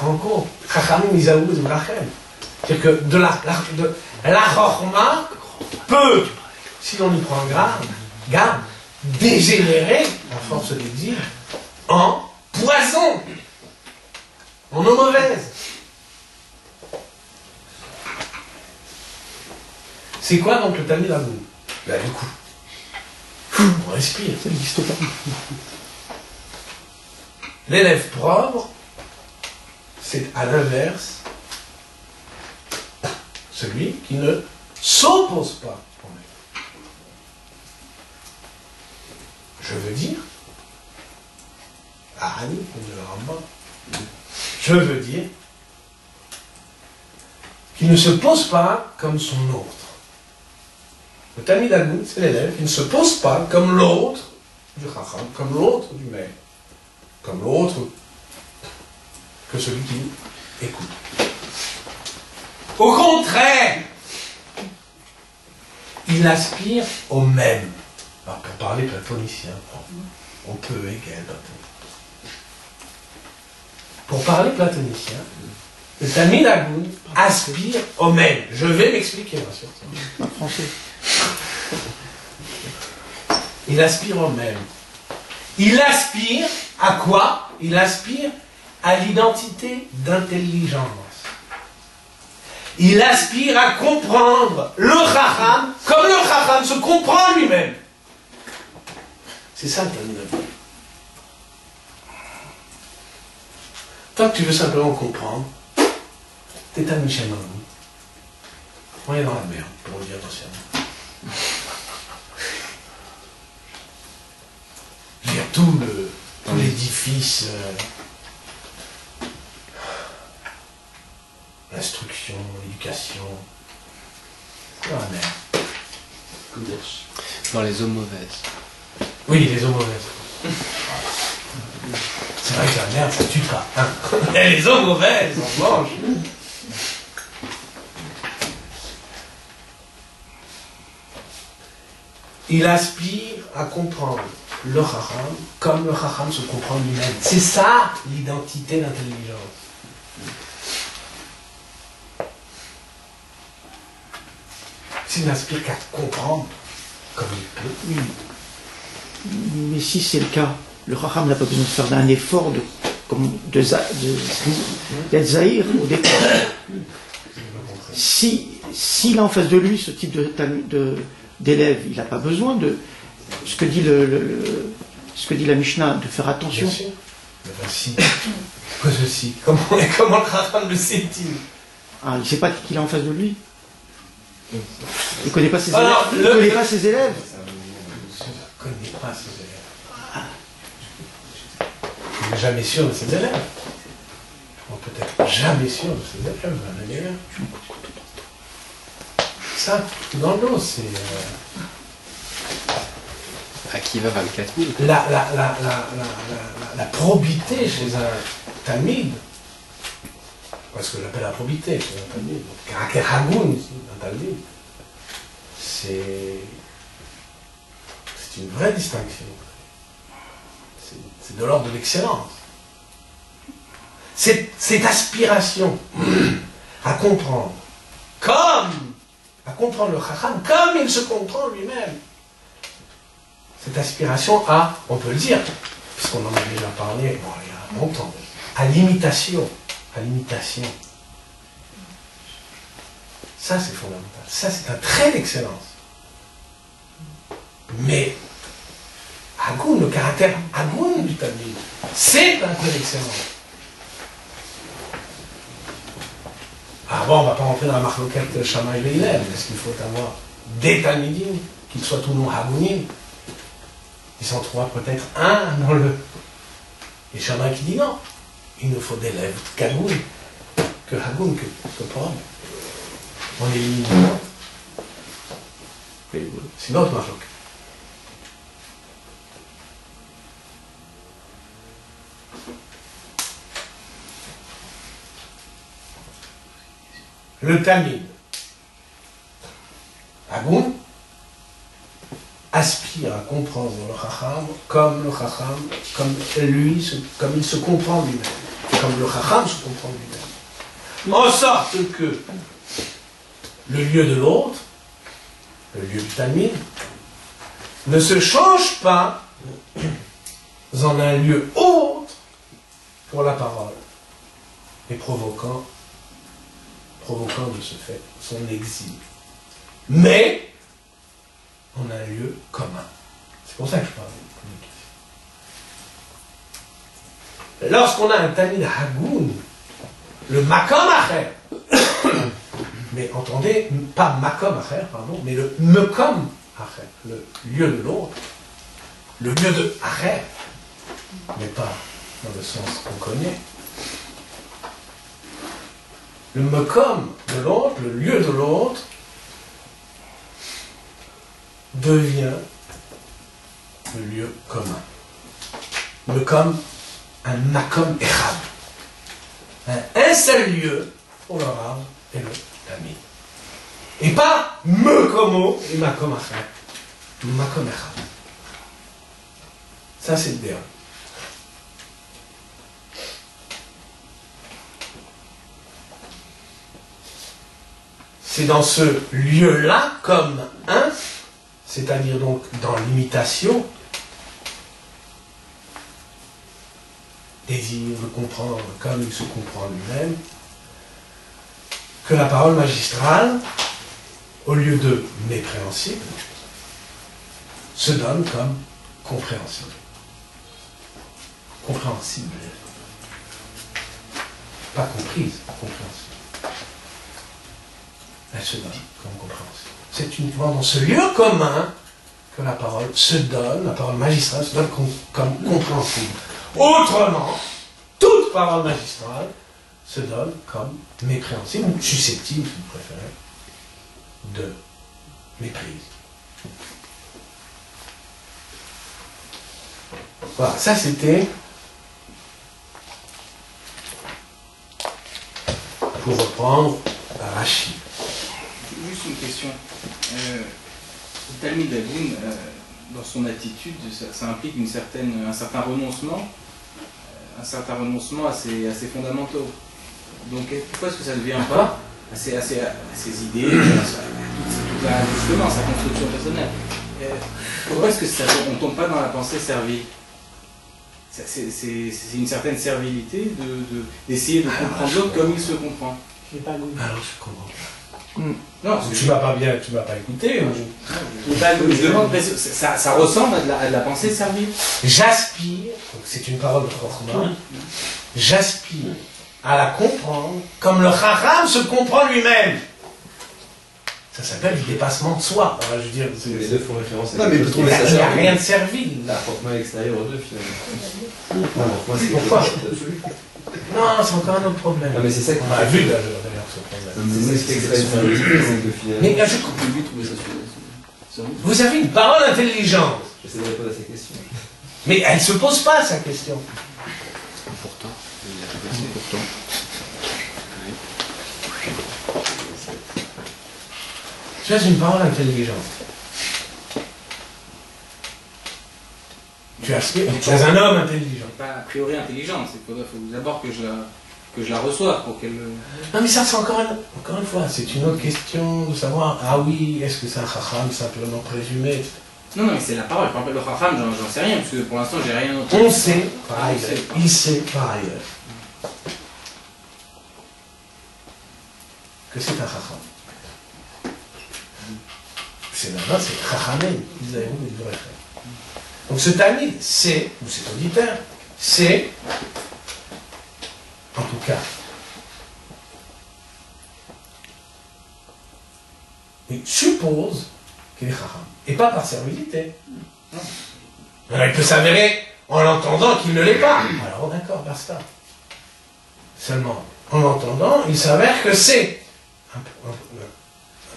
En gros, chachamim isaouz vrachem. C'est-à-dire que de la chorma peut, si l'on y prend garde, dégénérer, à force d'exil, en poison, en eau mauvaise. C'est quoi donc le Talmud Amoun? Là, du coup, on respire. Ça n'existe pas. L'élève propre, c'est à l'inverse celui qui ne s'oppose pas au maître. Je veux dire, à Annie, je veux dire qu'il ne se pose pas comme son autre. Le Talmid Amoun, c'est l'élève qui ne se pose pas comme l'autre du Chacham, comme l'autre du maître, comme l'autre que celui qui écoute. Au contraire, il aspire au même. Alors, pour parler platonicien, on peut égaler Platon. Pour parler platonicien, le Talmid Amoun aspire au même. Je vais m'expliquer, bien sûr. En français. Il aspire au même. Il aspire à quoi? Il aspire à l'identité d'intelligence. Il aspire à comprendre le Chacham comme le Chacham se comprend lui-même. C'est ça le Talmud Amoun. Toi, tu veux simplement comprendre, t'es un Michel Mamou. On est dans la merde, pour le dire attention. Il y a tout l'édifice, l'instruction, l'éducation. C'est dans la merde. Dans les eaux mauvaises. Oui, les eaux mauvaises. C'est vrai que la merde, ça tue pas. Hein. Et les eaux mauvaises, on mange. Il aspire à comprendre le Chacham comme le Chacham se comprend lui-même. C'est ça l'identité d'intelligence. S'il n'aspire qu'à comprendre comme il peut. Oui. Mais si c'est le cas, le Chacham n'a pas besoin de faire un effort d'être zahir au départ. S'il a en face de lui ce type d'élève, il n'a pas besoin de ce que dit la Mishnah, de faire attention. Bien sûr. Ben si. Que ceci. Comment le Chacham le sait-il? Ah, il ne sait pas qu'il est en face de lui. Il ne connaît pas ses élèves. Alors, Il ne connaît pas ses élèves. Je ne connais pas ses élèves. Il n'est jamais sûr de ses élèves. Bon, peut-être. jamais sûr de ses élèves, la manière. Ça, dans le dos, c'est... À qui va 24 000? La probité chez un talmide, parce que j'appelle la probité chez un talmide, le caractère hagoun d'un talmide, c'est une vraie distinction. C'est de l'ordre de l'excellence. Cette aspiration à comprendre, le chacham comme il se comprend lui-même. Cette aspiration à, on peut le dire, puisqu'on en a déjà parlé bon, il y a longtemps, à l'imitation. Ça, c'est fondamental. Ça, c'est un trait d'excellence. Mais, Hagoun, le caractère Hagoun du Talmud, c'est un trait d'excellence. Ah bon, on ne va pas rentrer dans la marloquette Shammai et Hillel. Est-ce qu'il faut avoir des Talmidim, qu'ils soient ou non Hagounim? Il s'en trouvera peut-être un dans le... Et Shammai qui dit non. Il nous faut des lèvres qu'Hagoun, que Hagoun, que Paul. On élimine l'autre. C'est notre marloquette. Le Talmud, Hagoun, aspire à comprendre le Chacham, comme il se comprend lui-même, comme le Chacham se comprend lui-même. En sorte que le lieu de l'autre, le lieu du Talmud, ne se change pas en un lieu autre pour la parole, et provoquant de ce fait son exil. Mais, on a un lieu commun. C'est pour ça que je parle de communication. Lorsqu'on a un Talmid Hagoun, le Makom Acher, mais entendez, pas Makom Acher, pardon, mais le Mekom Acher, le lieu de l'autre, le lieu de Acher, mais pas dans le sens qu'on connaît. Le mekom de l'autre, le lieu de l'autre, devient le lieu commun. Mekom, un makom echad. Un seul lieu pour le Rav et le Talmid. Et pas mekomo et makom acher. Makom echad. Ça, c'est le déon. C'est dans ce lieu-là, comme un, c'est-à-dire donc dans l'imitation, désir de comprendre comme il se comprend lui-même, que la parole magistrale, au lieu de mépréhensible, se donne comme compréhensible. Compréhensible. Pas comprise, compréhensible. Elle se donne comme compréhension. C'est uniquement dans ce lieu commun que la parole se donne, la parole magistrale se donne comme compréhensible. Autrement, toute parole magistrale se donne comme mépréhensible, ou susceptible, si vous préférez, de méprise. Voilà, ça c'était pour reprendre Rashi. Juste une question. Le Talmid Hagoun, dans son attitude, ça implique un certain renoncement à ses fondamentaux. Donc pourquoi est-ce que ça ne vient pas à ses idées, justement à sa construction personnelle? Pourquoi est-ce qu'on ne tombe pas dans la pensée servile? C'est une certaine servilité d'essayer de comprendre l'autre comme il se comprend. Alors je comprends. Non, tu m'as pas écouté. Je demande, ça ressemble à de la pensée servile. J'aspire, c'est une parole de Chochma, j'aspire à la comprendre comme le Chacham se comprend lui-même. Ça s'appelle du dépassement de soi. Alors, je veux dire, les deux font référence à... Non, mais il n'y a rien de servile. La Chochma extérieure aux deux, finalement. Pourquoi? Non, c'est encore un autre problème. Non, mais c'est ça qu'on On a vu d'ailleurs ce problème. C'est ça qui est extrêmement difficile, c'est que finalement. Mais je... Lui trouver ça sur Vous avez une parole intelligente, J'essaie de répondre à ces questions. mais elle ne se pose pas sa question. Pourtant, Pourtant. Tu as une parole intelligente. Tu es un homme intelligent. Pas a priori intelligente, il faut d'abord que je la reçoive pour qu'elle... Non mais ça c'est encore une fois, c'est une autre question de savoir, ah oui, est-ce que c'est un chacham simplement présumé? Non, mais c'est la parole. Par exemple, le chacham, j'en sais rien, parce que pour l'instant, j'ai rien d'autre. On sait par ailleurs, il sait par ailleurs que c'est un chacham. C'est là-bas, c'est chachamim, ils avaient des vrais frères. Donc ce talmid, c'est, ou cet auditeur, c'est, en tout cas, il suppose qu'il est chacham, et pas par servilité. Alors il peut s'avérer, en l'entendant, qu'il ne l'est pas. Alors d'accord, basta. Seulement, en l'entendant, il s'avère que c'est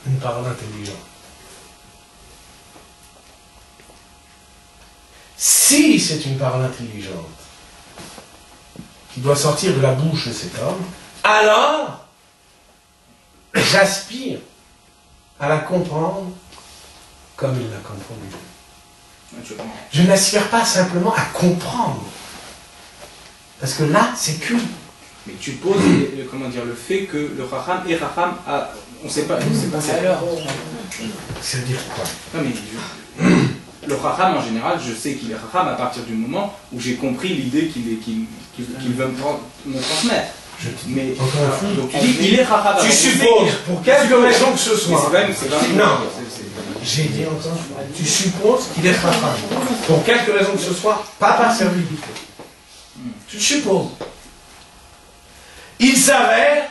une parole intelligente. Si c'est une parole intelligente qui doit sortir de la bouche de cet homme, alors j'aspire à la comprendre comme il l'a compris. Je n'aspire pas simplement à comprendre. Parce que là, c'est cuit. Mais tu poses le fait que le chacham et chacham, on ne sait pas ça. Ça veut dire quoi? Non, mais le chacham, en général, je sais qu'il est chacham à partir du moment où j'ai compris l'idée qu'il veut me transmettre. Mais donc tu dis il est chacham. Tu supposes, pour quelque raison que ce soit. Non. J'ai dit encore, tu supposes qu'il est chacham. Pour quelque raison que ce soit, pas par servilité. Tu supposes. Il s'avère,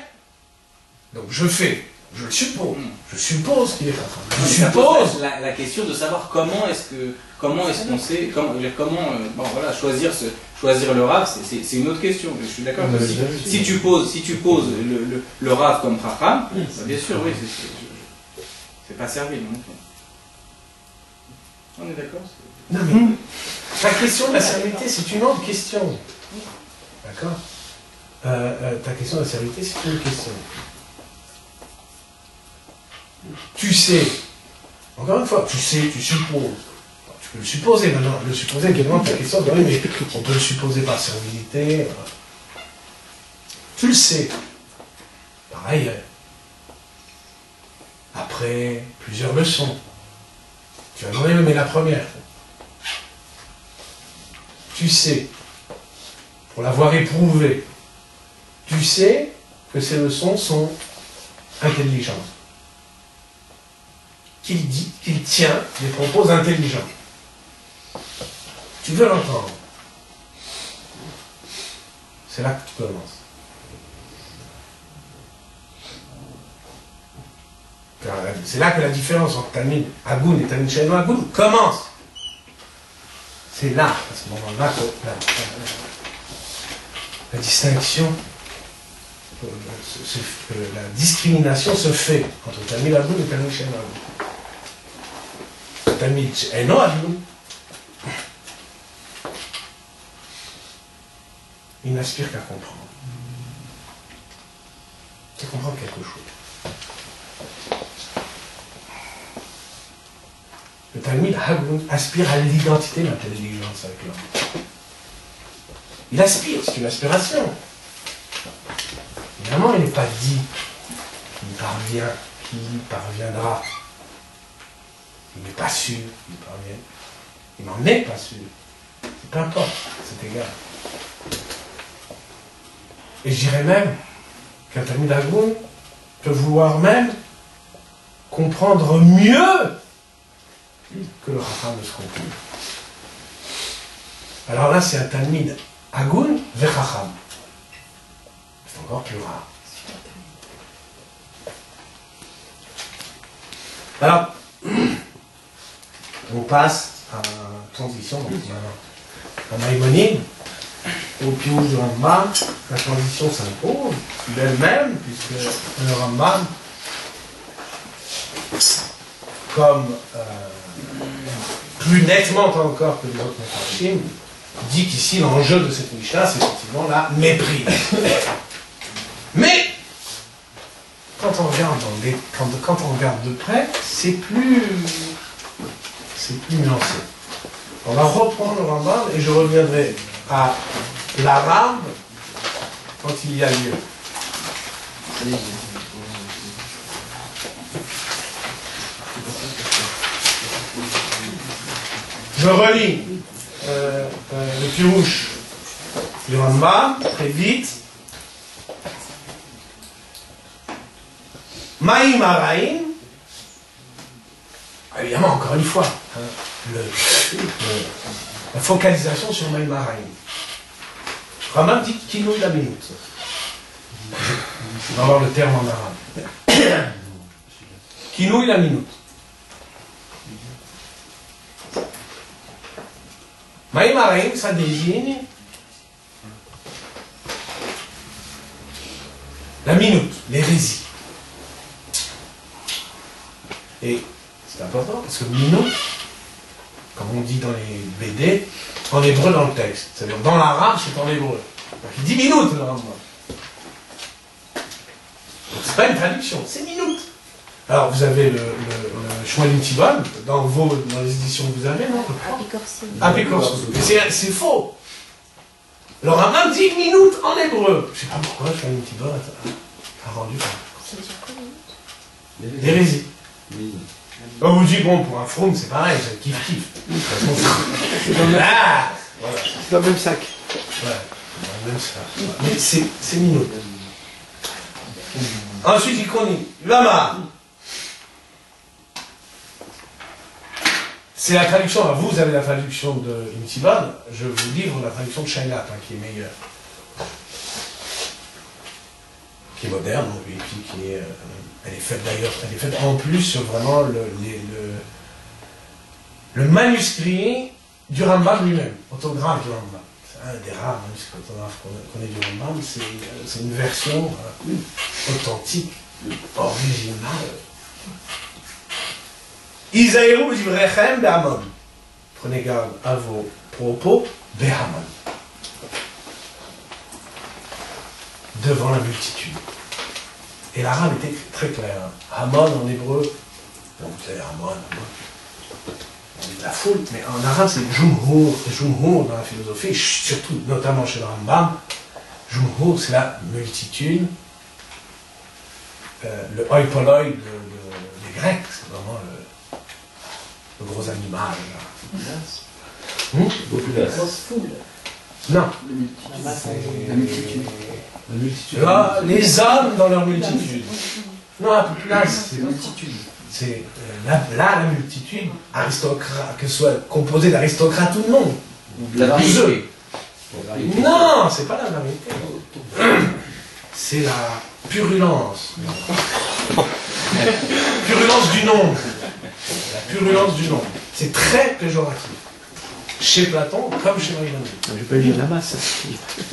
donc je le suppose. Je suppose qu'il est chacham. Je suppose. La question de savoir comment est-ce qu'on sait, bon voilà, choisir le rav, c'est une autre question. Je suis d'accord. Si tu poses le rav comme chacham, bien sûr, oui, c'est pas servile. On est d'accord? Non mais, ta question de la servilité, c'est une autre question. D'accord? Ta question de la servilité, c'est une autre question. Tu sais, encore une fois, tu sais, tu supposes. Tu peux le supposer maintenant. Le supposer également, ta question, oui, mais on peut le supposer par servilité. Tu le sais. Par ailleurs. Après plusieurs leçons. Tu vas demander, mais la première. Tu sais, pour l'avoir éprouvé, tu sais que ces leçons sont intelligentes. Qu'il tient des propos intelligents. Tu veux l'entendre. C'est là que tu commences. C'est là que la différence entre Talmid Hagoun et Talmid She'eino Hagoun commence. C'est là, à ce moment-là, que la distinction, la discrimination se fait entre Talmid Hagoun et Talmid She'eino Hagoun. Talmid She'eino Hagoun, il n'aspire qu'à comprendre. C'est comprendre quelque chose. Le Talmid Hagoun aspire à l'identité de l'intelligence avec l'homme. Il aspire, c'est une aspiration. Évidemment, il n'est pas dit qu'il parvient, qu'il parviendra. Il n'est pas sûr qu'il parvienne. Il n'en est pas sûr. C'est peu importe, c'est égal. Et je dirais même qu'un Talmid Hagoun peut vouloir même comprendre mieux que le chacham ne se comprend. Alors là, c'est un Talmid Hagoun vers chacham. C'est encore plus rare. Alors, on passe à la transition, donc à Maïmonide. au Pirouche du Rambam, la transition s'impose d'elle-même, puisque le Rambam, comme plus nettement encore que les autres Mefarshim, dit qu'ici l'enjeu de cette Mishnah, c'est effectivement la méprise. Mais quand on regarde, quand on regarde de près, c'est plus nuancé. On va reprendre le Rambam et je reviendrai à l'arabe quand il y a lieu. Je relis le Pirouche du Rambam très vite. Maïm Araïm, évidemment, encore une fois, la focalisation sur Maïm Araïm. Rambam dit Kinou la minute. On va voir le terme en arabe. Kinou la minute. Maïm Araïm, ça désigne la minute, l'hérésie. Et c'est important parce que minute, comme on dit dans les BD, en hébreu dans le texte. C'est-à-dire dans l'arabe, c'est en hébreu. Donc il dit minute le Rambam. Donc c'est pas une traduction, c'est minute. Alors vous avez le Shmuel Tibon dans les éditions que vous avez, non? Apikorsi. Mais c'est faux. Le Rambam dit minute en hébreu. Je sais pas pourquoi Shmuel Tibon a rendu ça. L'hérésie. On vous dit, bon, pour un froum, c'est pareil, c'est kiff-kiff. C'est dans le même sac. Ouais, dans le même sac. Mais c'est minute. Ensuite, il connaît. Lama. C'est la traduction. Alors vous avez la traduction de Imtiban. Je vous livre la traduction de Shainat, qui est meilleure. Qui est moderne, et puis qui est. Elle est faite d'ailleurs, elle est faite en plus sur vraiment le manuscrit du Rambam lui-même, autographe du Rambam. C'est un des rares manuscrits autographes qu'on ait du Rambam, c'est une version authentique, originale. Isaïrou Jivrechem Behamon. Prenez garde à vos propos, Behamon. Devant la multitude. Et l'arabe était très clair. Hamon en hébreu, donc vous savez, Hamon, la foule, mais en arabe c'est Jumhur. Jumhur dans la philosophie, surtout notamment chez le Rambam, Jumhur c'est la multitude, le oipoloi des Grecs, c'est vraiment le gros animal. Non. La multitude. Là, les hommes dans leur multitude. Non, là, c'est multitude. C'est la multitude aristocrate, que ce soit composée d'aristocrates ou non. La variété. Non, c'est pas la variété. C'est la purulence. Purulence du nombre. La purulence du nombre. C'est très péjoratif. Chez Platon, comme chez Maïmonide. Je peux lire la masse.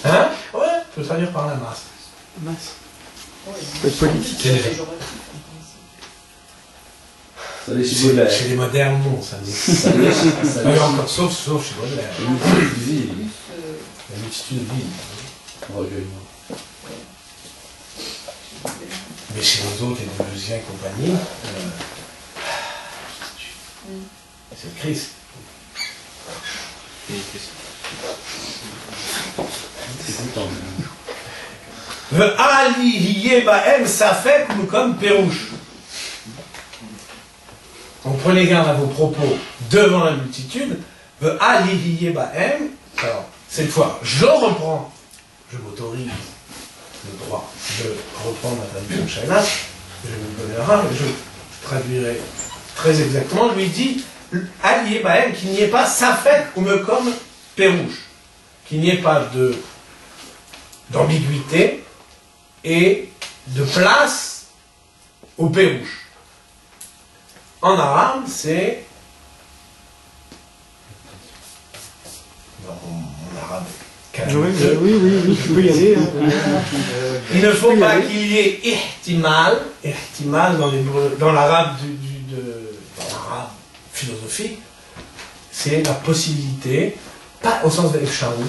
Hein? Ouais, je peux traduire par la masse. La masse. Ça peut être politique. Chez les modernes, non, ça n'existe pas. Encore, sauf chez Baudelaire. La multitude vide. Mais chez les autres, les Deleuziens et compagnie, c'est le Christ. Comme Pérouche. Donc prenez garde à vos propos devant la multitude. Alors, cette fois, je reprends, je m'autorise le droit de reprendre la traduction de Shainat, je vais me donner un et je traduirai très exactement. Je lui dis qu'il n'y ait pas Safek ou me comme Pérouche, qu'il n'y ait pas d'ambiguïté et de place au Pérouche. En arabe, c'est dans mon arabe Oui, tu peux y aller. Il ne faut pas qu'il y ait ihtimal dans l'arabe dans l'arabe philosophique, c'est la possibilité, pas au sens de efshaout,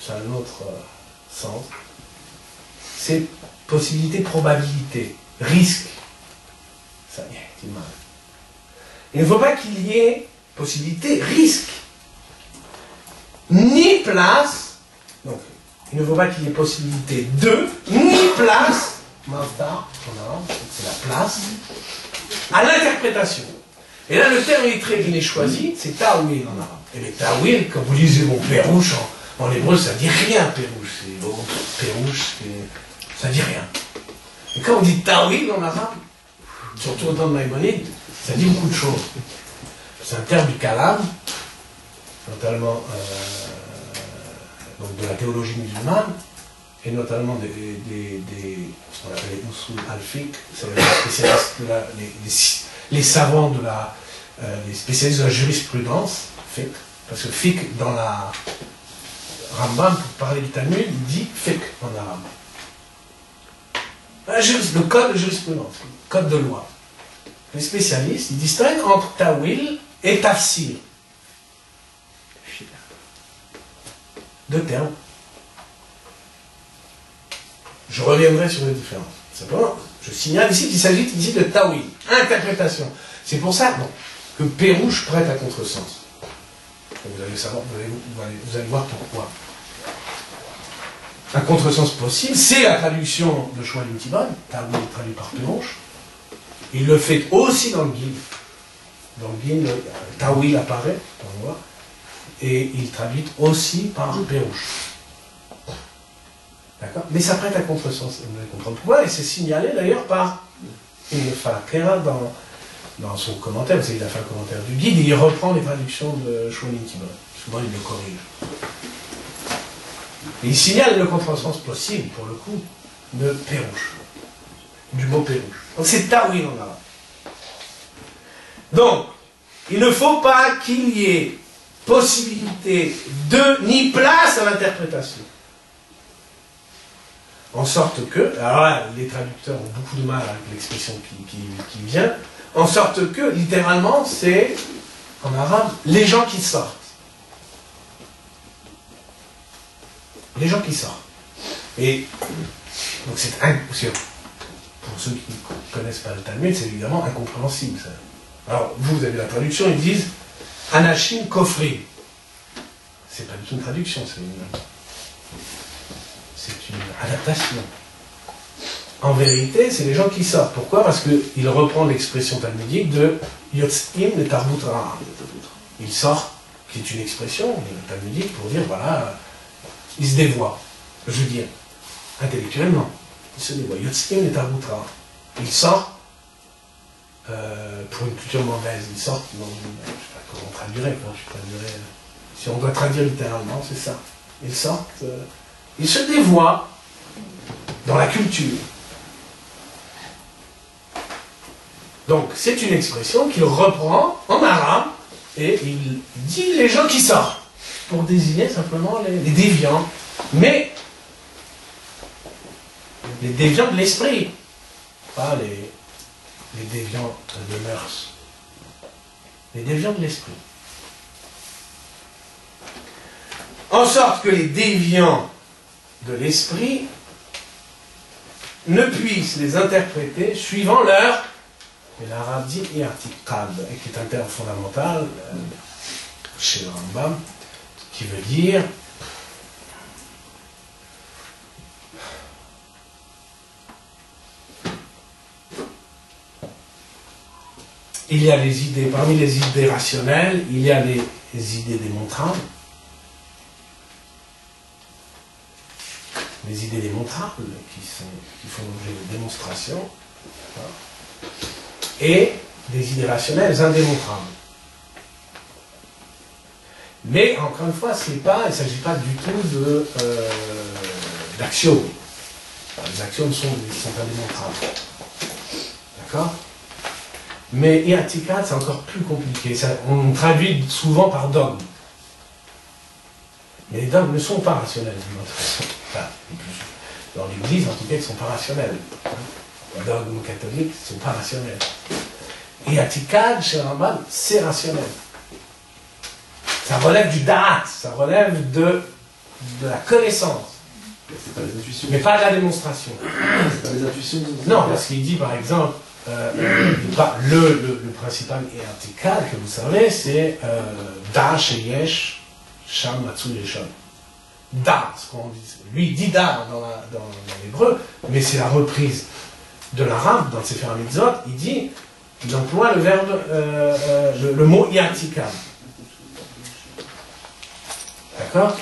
c'est un autre sens, c'est possibilité, probabilité, risque. Ça y est, ihtimal. Il ne faut pas qu'il y ait possibilité, risque, ni place, donc il ne faut pas qu'il y ait possibilité de, ni place, c'est la place, à l'interprétation. Et là, le terme électrique qu'il est choisi, c'est ta'wil en arabe. Et le ta'wil, quand vous lisez mon pérouche, en hébreu, ça ne dit rien, pérouche. Ça ne dit rien. Et quand on dit ta'wil en arabe, surtout au temps de Maïmonide, ça dit beaucoup de choses. C'est un terme du kalam, notamment donc de la théologie musulmane, et notamment ce qu'on appelle les usul al-fiqh, c'est les spécialistes les savants les spécialistes de la jurisprudence, fiqh, parce que fiqh dans la Rambam, pour parler du Talmud, il dit fiqh en arabe. Le code de jurisprudence, le code de loi. Les spécialistes, ils distinguent entre ta'wil et tafsir. Deux termes. Je reviendrai sur les différences. Simplement, je signale ici qu'il s'agit ici de ta'wil, interprétation. C'est pour ça que Pérouche prête à contresens. Vous allez savoir, vous allez voir pourquoi. Un contresens possible, c'est la traduction de Shmuel Tibon, ta'wil traduit par Pérouche. Il le fait aussi dans le guide. Dans le guide, ta'wil apparaît, on voit. Et il traduit aussi par Pérouche. D'accord? Mais ça prête à contresens, vous allez comprendre pourquoi, et c'est signalé d'ailleurs par Ibn Falakera dans son commentaire. Vous savez, il a fait un commentaire du guide, et il reprend les traductions de Shmuel Tibon. Souvent, il le corrige. Et il signale le contresens possible, pour le coup, de Pérouche, du mot Pérouche. Donc c'est ta'wil en arabe. Donc, il ne faut pas qu'il y ait possibilité de ni place à l'interprétation. En sorte que, alors là, les traducteurs ont beaucoup de mal avec l'expression qui vient, en sorte que, littéralement, c'est, en arabe, les gens qui sortent. Les gens qui sortent. Et, donc c'est pour ceux qui ne connaissent pas le Talmud, c'est évidemment incompréhensible, ça. Alors, vous avez la traduction, ils disent Anashim Kofri. C'est pas du tout une traduction, c'est une adaptation. En vérité, c'est les gens qui sortent. Pourquoi? Parce qu'il reprend l'expression talmudique de Yotzim le Tarbut Ra. Il sort, qui est une expression talmudique pour dire, voilà, il se dévoie. Je veux dire, intellectuellement, il se dévoie. Yotzim le Tarbut Ra. Il sort pour une culture mauvaise. Il sort dans une... Je ne sais pas comment on traduirait, si on doit traduire littéralement, c'est ça. Ils sortent... ils se dévoient dans la culture. Donc, c'est une expression qu'il reprend en arabe et il dit les gens qui sortent pour désigner simplement les déviants. Mais les déviants de l'esprit, pas les déviants de mœurs. Les déviants de l'esprit. En sorte que les déviants de l'esprit ne puissent les interpréter suivant leur, et l'arabe dit i'tiqad, qui est un terme fondamental chez le Rambam, qui veut dire il y a les idées, parmi les idées rationnelles, il y a les idées démontrables. Les idées démontrables qui font l'objet de démonstrations, et des idées rationnelles indémontrables. Mais, encore une fois, il ne s'agit pas du tout d'axiomes. Les axiomes sont indémontrables. D'accord? Mais i'tiqad, c'est encore plus compliqué. On traduit souvent par dogme. Mais les dogmes ne sont pas rationnels, d'une autre façon. Enfin, dans l'Église, en tout cas, ils ne sont pas rationnels. Les dogmes catholiques ne sont pas rationnels. Et Atikad, chez Rambam, c'est rationnel. Ça relève du da'at, ça relève de la connaissance. C'est pas les intuitions. Mais pas de la démonstration. C'est pas les intuitions. Non, parce qu'il dit par exemple, le principal Atikad, que vous savez, c'est Da, Sheyesh, Sham, Matsu, Yeshon. Da, ce qu'on dit. Lui, il dit Da dans l'hébreu, mais c'est la reprise de l'arabe, dans le Sefer HaMitzvot, il emploie le verbe, le mot Yatikad. D'accord?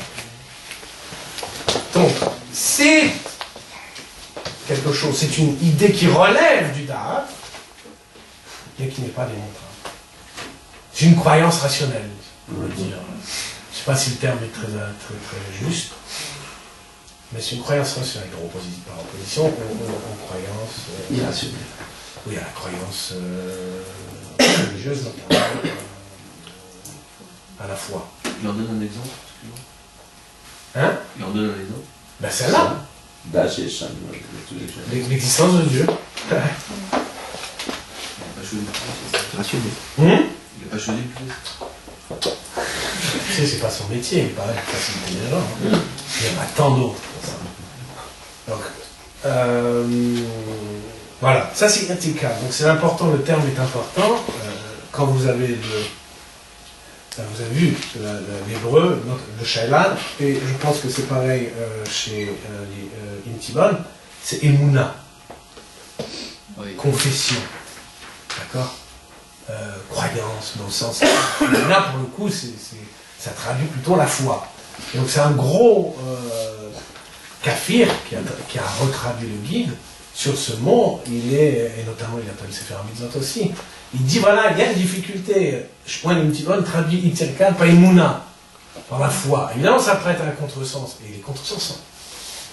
Donc, c'est quelque chose, c'est une idée qui relève du Da'at, mais qui n'est pas démontrable. C'est une croyance rationnelle, on va dire. Je ne sais pas si le terme est très juste, mais c'est une croyance rationnelle, par opposition aux croyances Irrationnelles. oui, à la croyance religieuse, notamment, à la foi. Il en donne un exemple, Hein? il en donne un exemple. Ben celle-là, Dash et Sham. l'existence de Dieu. Il n'a pas choisi le plus. Rationnel. Il n'a pas choisi le plus. Tu sais, c'est pas son métier, il paraît que faciliter les gens. Hein. Il y en a tant d'autres pour ça. Donc, voilà, ça c'est Yatika. Donc c'est important, le terme est important. Quand vous avez vous avez vu l'hébreu, le Shailan, et je pense que c'est pareil chez les Intibon, c'est Emouna, confession, d'accord, croyance, dans le sens. Là, pour le coup, ça traduit plutôt la foi. Et donc c'est un gros kafir qui a retraduit le guide sur ce mot, et notamment il appelle Sefer HaMitzvot aussi. Il dit voilà, il y a une difficulté. Shmuel Imtivon traduit Itzerkal par Emouna, par la foi. Évidemment, ça prête à un contresens. Et les contresens sont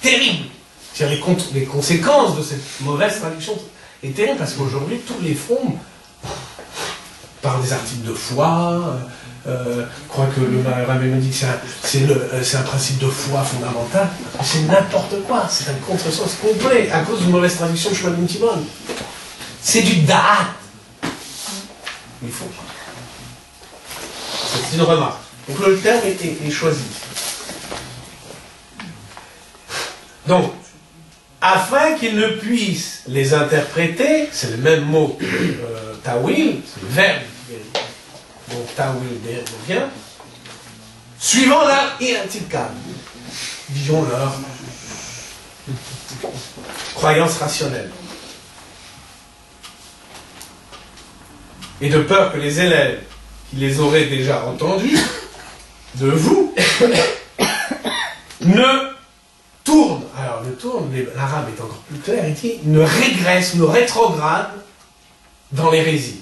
terribles. C'est-à-dire les conséquences de cette mauvaise traduction est terrible parce qu'aujourd'hui, tous les font par des articles de foi, croient que le Rabbi me dit que c'est un principe de foi fondamental. C'est n'importe quoi. C'est un contresens complet à cause d'une mauvaise traduction de Shmuel Imtivon. C'est du da'at. Il faut. C'est une remarque. Donc le terme est choisi. Donc, afin qu'ils ne puissent les interpréter, c'est le même mot que tawil, c'est le verbe. Donc tawil devient, suivant leur i'tikad, disons leur croyance rationnelle. Et de peur que les élèves qui les auraient déjà entendus de vous ne tournent. Alors le tourne, l'arabe est encore plus clair, il dit ne régresse, ne rétrograde dans l'hérésie.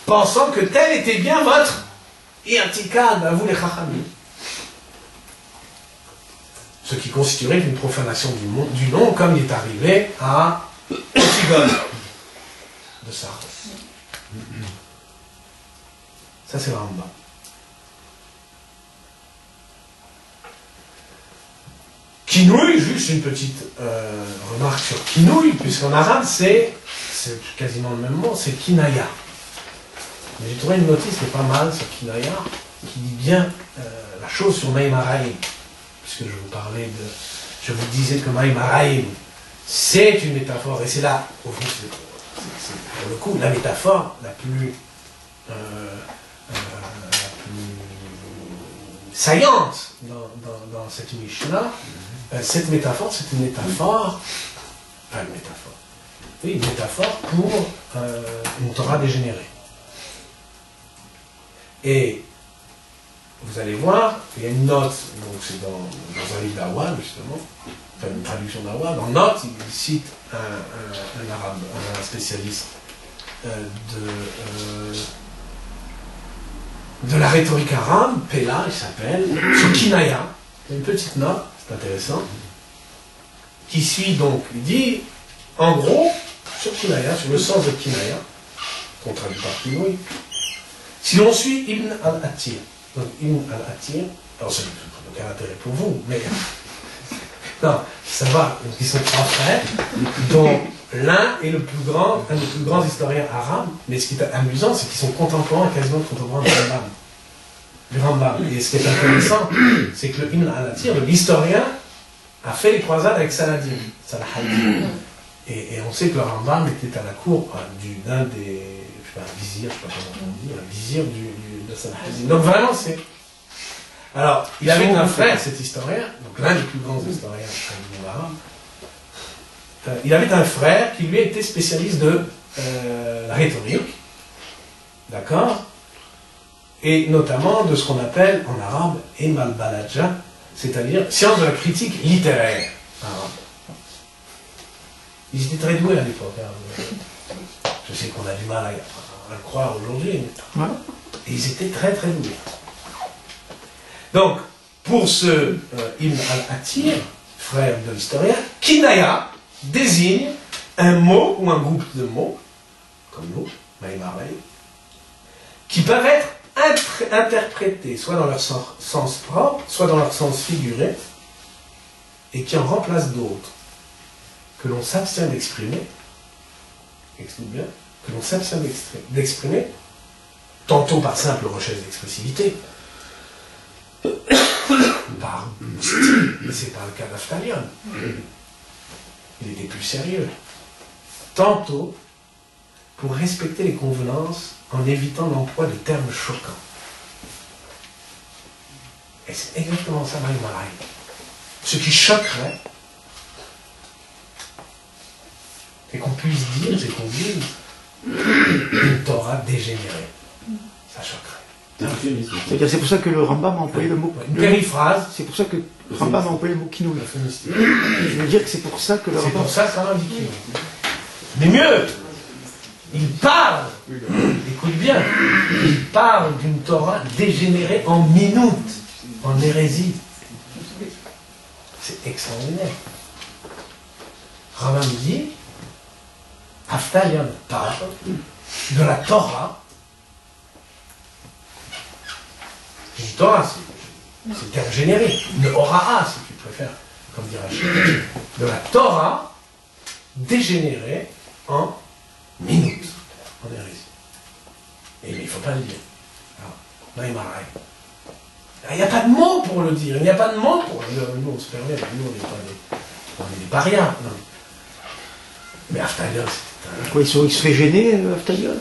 Pensant que tel était bien votre i'tikad, à vous les chachamim. Ce qui constituerait une profanation du nom, comme il est arrivé à Otigon. De ça. Ça c'est le Rambam. Kinouï, juste une petite remarque sur Kinouï, puisqu'en arabe c'est quasiment le même mot, c'est Kinaya. Mais j'ai trouvé une notice qui est pas mal sur Kinaya, qui dit bien la chose sur Maïm Haraïm, puisque je vous disais que Maïm Haraïm, c'est une métaphore, et c'est là, au fond, c'est pour le coup la métaphore la plus saillante dans cette Mishnah. Cette métaphore, c'est une métaphore, une métaphore pour une Torah dégénérée. Et vous allez voir, il y a une note, donc c'est dans un livre d'Awan, justement, enfin une traduction d'Awan, dans note, il cite un arabe, un spécialiste de la rhétorique arabe, Pella, il s'appelle, sur Kinaya, une petite note, c'est intéressant, qui suit donc, il dit, en gros, sur Kinaya, sur le sens de Kinaya, qu'on traduit par Kinouï, si l'on suit Ibn al-Attir, Donc, Ibn al-Athir, alors c'est aucun intérêt pour vous, mais non, savoir qu'ils sont trois frères, dont l'un est un des plus grands historiens arabes, mais ce qui est amusant, c'est qu'ils sont contemporains, quasiment contemporains du Rambam. Et ce qui est intéressant, c'est que le Ibn al-Athir, l'historien, a fait les croisades avec Saladin. Et on sait que le Rambam était à la cour d'un des, je sais pas, un vizir, je sais pas comment on dit, un vizir de Saladin. Donc vraiment, c'est... Alors, il avait un frère, cet historien, donc l'un des plus grands historiens du monde arabe. Il avait un frère qui lui était spécialiste de la rhétorique, d'accord, et notamment de ce qu'on appelle en arabe ilm al-balagha, c'est-à-dire science de la critique littéraire arabe. Ils étaient très doués à l'époque. Hein. Je sais qu'on a du mal à le croire aujourd'hui, mais ils étaient très très doués. Donc, pour ce Ibn al-Athir, frère de l'historien, Kinaya désigne un mot ou un groupe de mots, comme nous, Maïmarley, qui peuvent être interprétés soit dans leur sens propre, soit dans leur sens figuré, et qui en remplacent d'autres, que l'on s'abstient d'exprimer, explique bien, que l'on s'abstient d'exprimer, tantôt par simple recherche d'expressivité, par style, mais c'est pas le cas d'Aftalion. Il était plus sérieux. Tantôt pour respecter les convenances en évitant l'emploi de termes choquants. Et c'est exactement ça, Maïmarai. Ce qui choquerait, et qu'on puisse dire, c'est qu'on dise une Torah dégénérée. Ça choquerait. C'est-à-dire, c'est pour ça que le Rambam a employé le mot. Une périphrase. C'est pour ça que le Rambam a employé le mot kinouï. Je veux dire que c'est pour ça que le C'est Rambam. pour ça que ça m'a dit kinouï. Mais mieux, il parle, écoute bien, il parle d'une Torah dégénérée en minutes, en hérésie. C'est extraordinaire. Rambam dit, Aftalion parle de la Torah. Une Torah, c'est terme généré. Une Hora'a, si tu préfères, comme dirait Rachid. De la Torah dégénérée en minutes, en hérésie. Mais il ne faut pas le dire. Maïmarai. Il n'y a pas de mots pour le dire. Il n'y a pas de mots pour le dire. Nous, on se permet. Nous, on est des parias. Non. Mais Aftalion, c'était un... Quoi, il se fait gêner, Aftalion?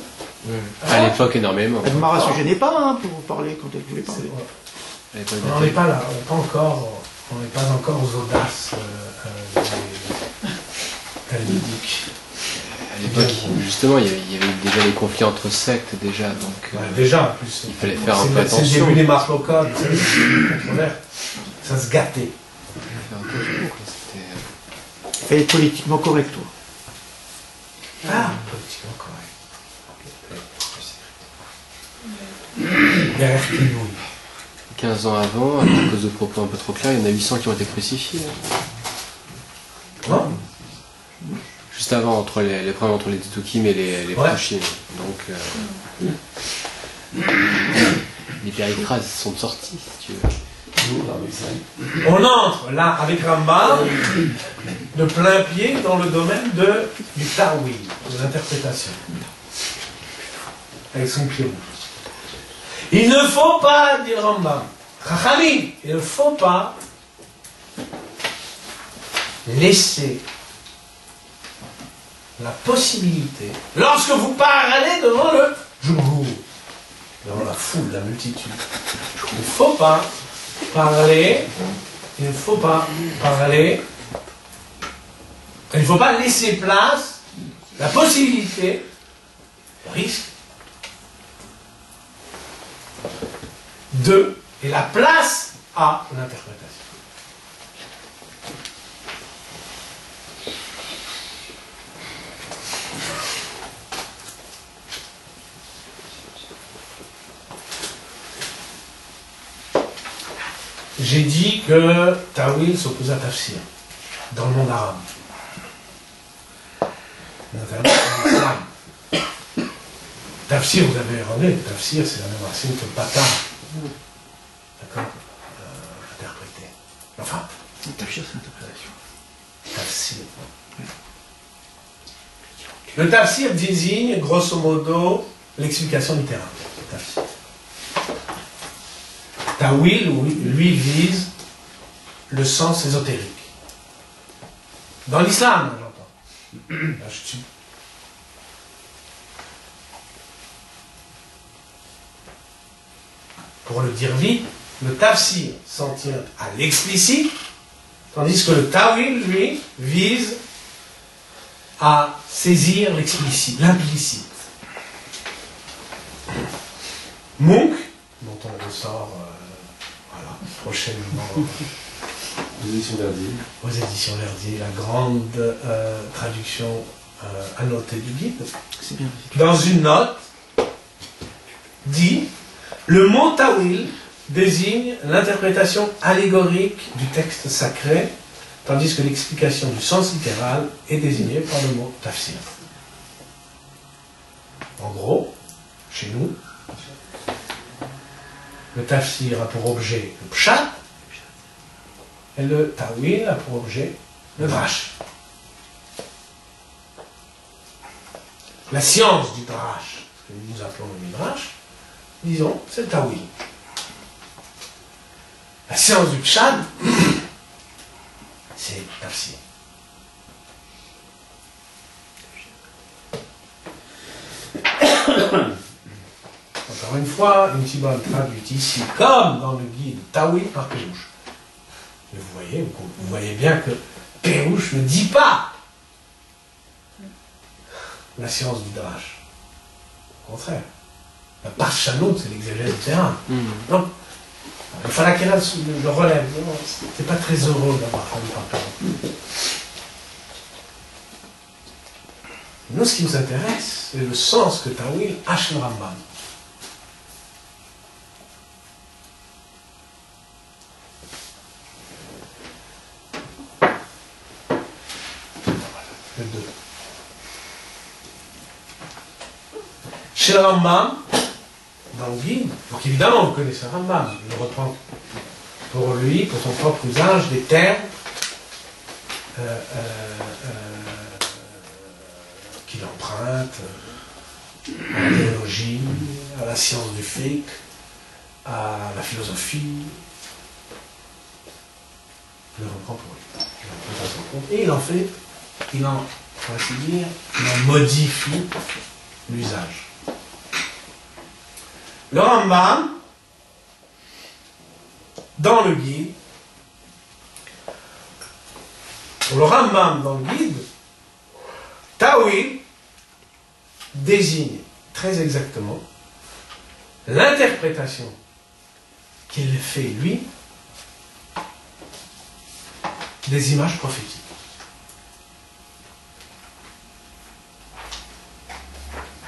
À l'époque, énormément. Admara ne se gênait pas hein, pour parler quand elle voulait parler. On n'est pas là, on n'est pas encore aux audaces talmudiques. À l'époque, justement, il y avait déjà les conflits entre sectes, déjà, donc... déjà, en plus. Il fallait faire un peu attention. C'est le début des marlocodes, ça se gâtait. Il fallait être politiquement correct, toi. Ah, politiquement correct. Derrière qui nous. 15 ans avant, à cause de propos un peu trop clairs, il y en a 800 qui ont été crucifiés. Non. Juste avant, entre les problèmes entre les Titukim et les Prushim. Donc, les périphrases sont sorties, si tu veux. On entre là avec Rambam de plein pied dans le domaine du ta'wil, de l'interprétation. Avec son pied rouge. Il ne faut pas, dit Rambam, Chachamim, il ne faut pas laisser la possibilité, lorsque vous parlez devant le jumhur, devant la foule, la multitude, il ne faut pas parler, il ne faut pas laisser place, la possibilité, le risque, et la place à l'interprétation. J'ai dit que Tawil s'oppose à Tafsir dans le monde arabe. Notamment en islam. Tafsir, vous avez regardé, Tafsir c'est la même racine que Bata. d'accord, interprété. Enfin, Le tafsir, c'est l'interprétation. tafsir. Le tafsir désigne, grosso modo, l'explication littérale. Tafsir. Tawil, lui, vise le sens ésotérique. Dans l'islam, j'entends. Là, je suis. Pour le dire vite, le tafsir s'en tient à l'explicite, tandis que le tawil, lui, vise à saisir l'explicite, l'implicite. Munch, dont on ressort voilà, prochainement aux éditions Verdier. Aux éditions Verdier, la grande traduction annotée du guide, C'est bien. dans une note, dit le mot tawil désigne l'interprétation allégorique du texte sacré, tandis que l'explication du sens littéral est désignée par le mot tafsir. En gros, chez nous, le tafsir a pour objet le pshat, et le tawil a pour objet le drash. La science du drash, ce que nous appelons le midrash, disons, c'est le tawil. La science du pshat, c'est le tafsir. Encore une fois, une Tibal traduite ici, comme dans le guide, tawil par Pérouche. Mais vous voyez bien que Pérouche ne dit pas la science du drash. Au contraire. La parchanout, c'est l'exégèse littérale. Non. Le falakira le relève. C'est pas très heureux d'avoir fallu par Pérouche. Nous, ce qui nous intéresse, c'est le sens que Tawil a chez le Rambam. Le 2. Chez le Rambam, dans le guide, donc évidemment, vous connaissez le Rambam, il reprend pour lui, pour son propre usage, des termes qu'il emprunte à la théologie, à la science du fiqh, à la philosophie. Il le reprend pour lui. Il en prend à son compte. Et il en, pour ainsi dire, il en modifie l'usage. Le Rambam, dans le guide, pour le Rambam dans le guide, Tawil désigne très exactement l'interprétation qu'il fait, lui, des images prophétiques.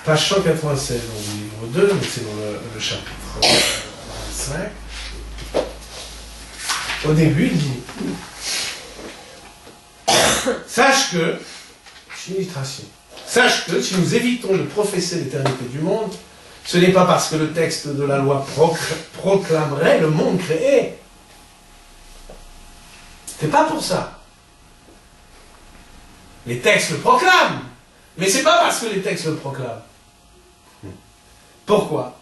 Page 196 dans le livre 2, donc c'est dans le chapitre 25. Au début, il dit sache que, illustration, sache que si nous évitons de professer l'éternité du monde, ce n'est pas parce que le texte de la loi proclamerait le monde créé. C'est pas pour ça. Les textes le proclament, mais c'est pas parce que les textes le proclament. Pourquoi?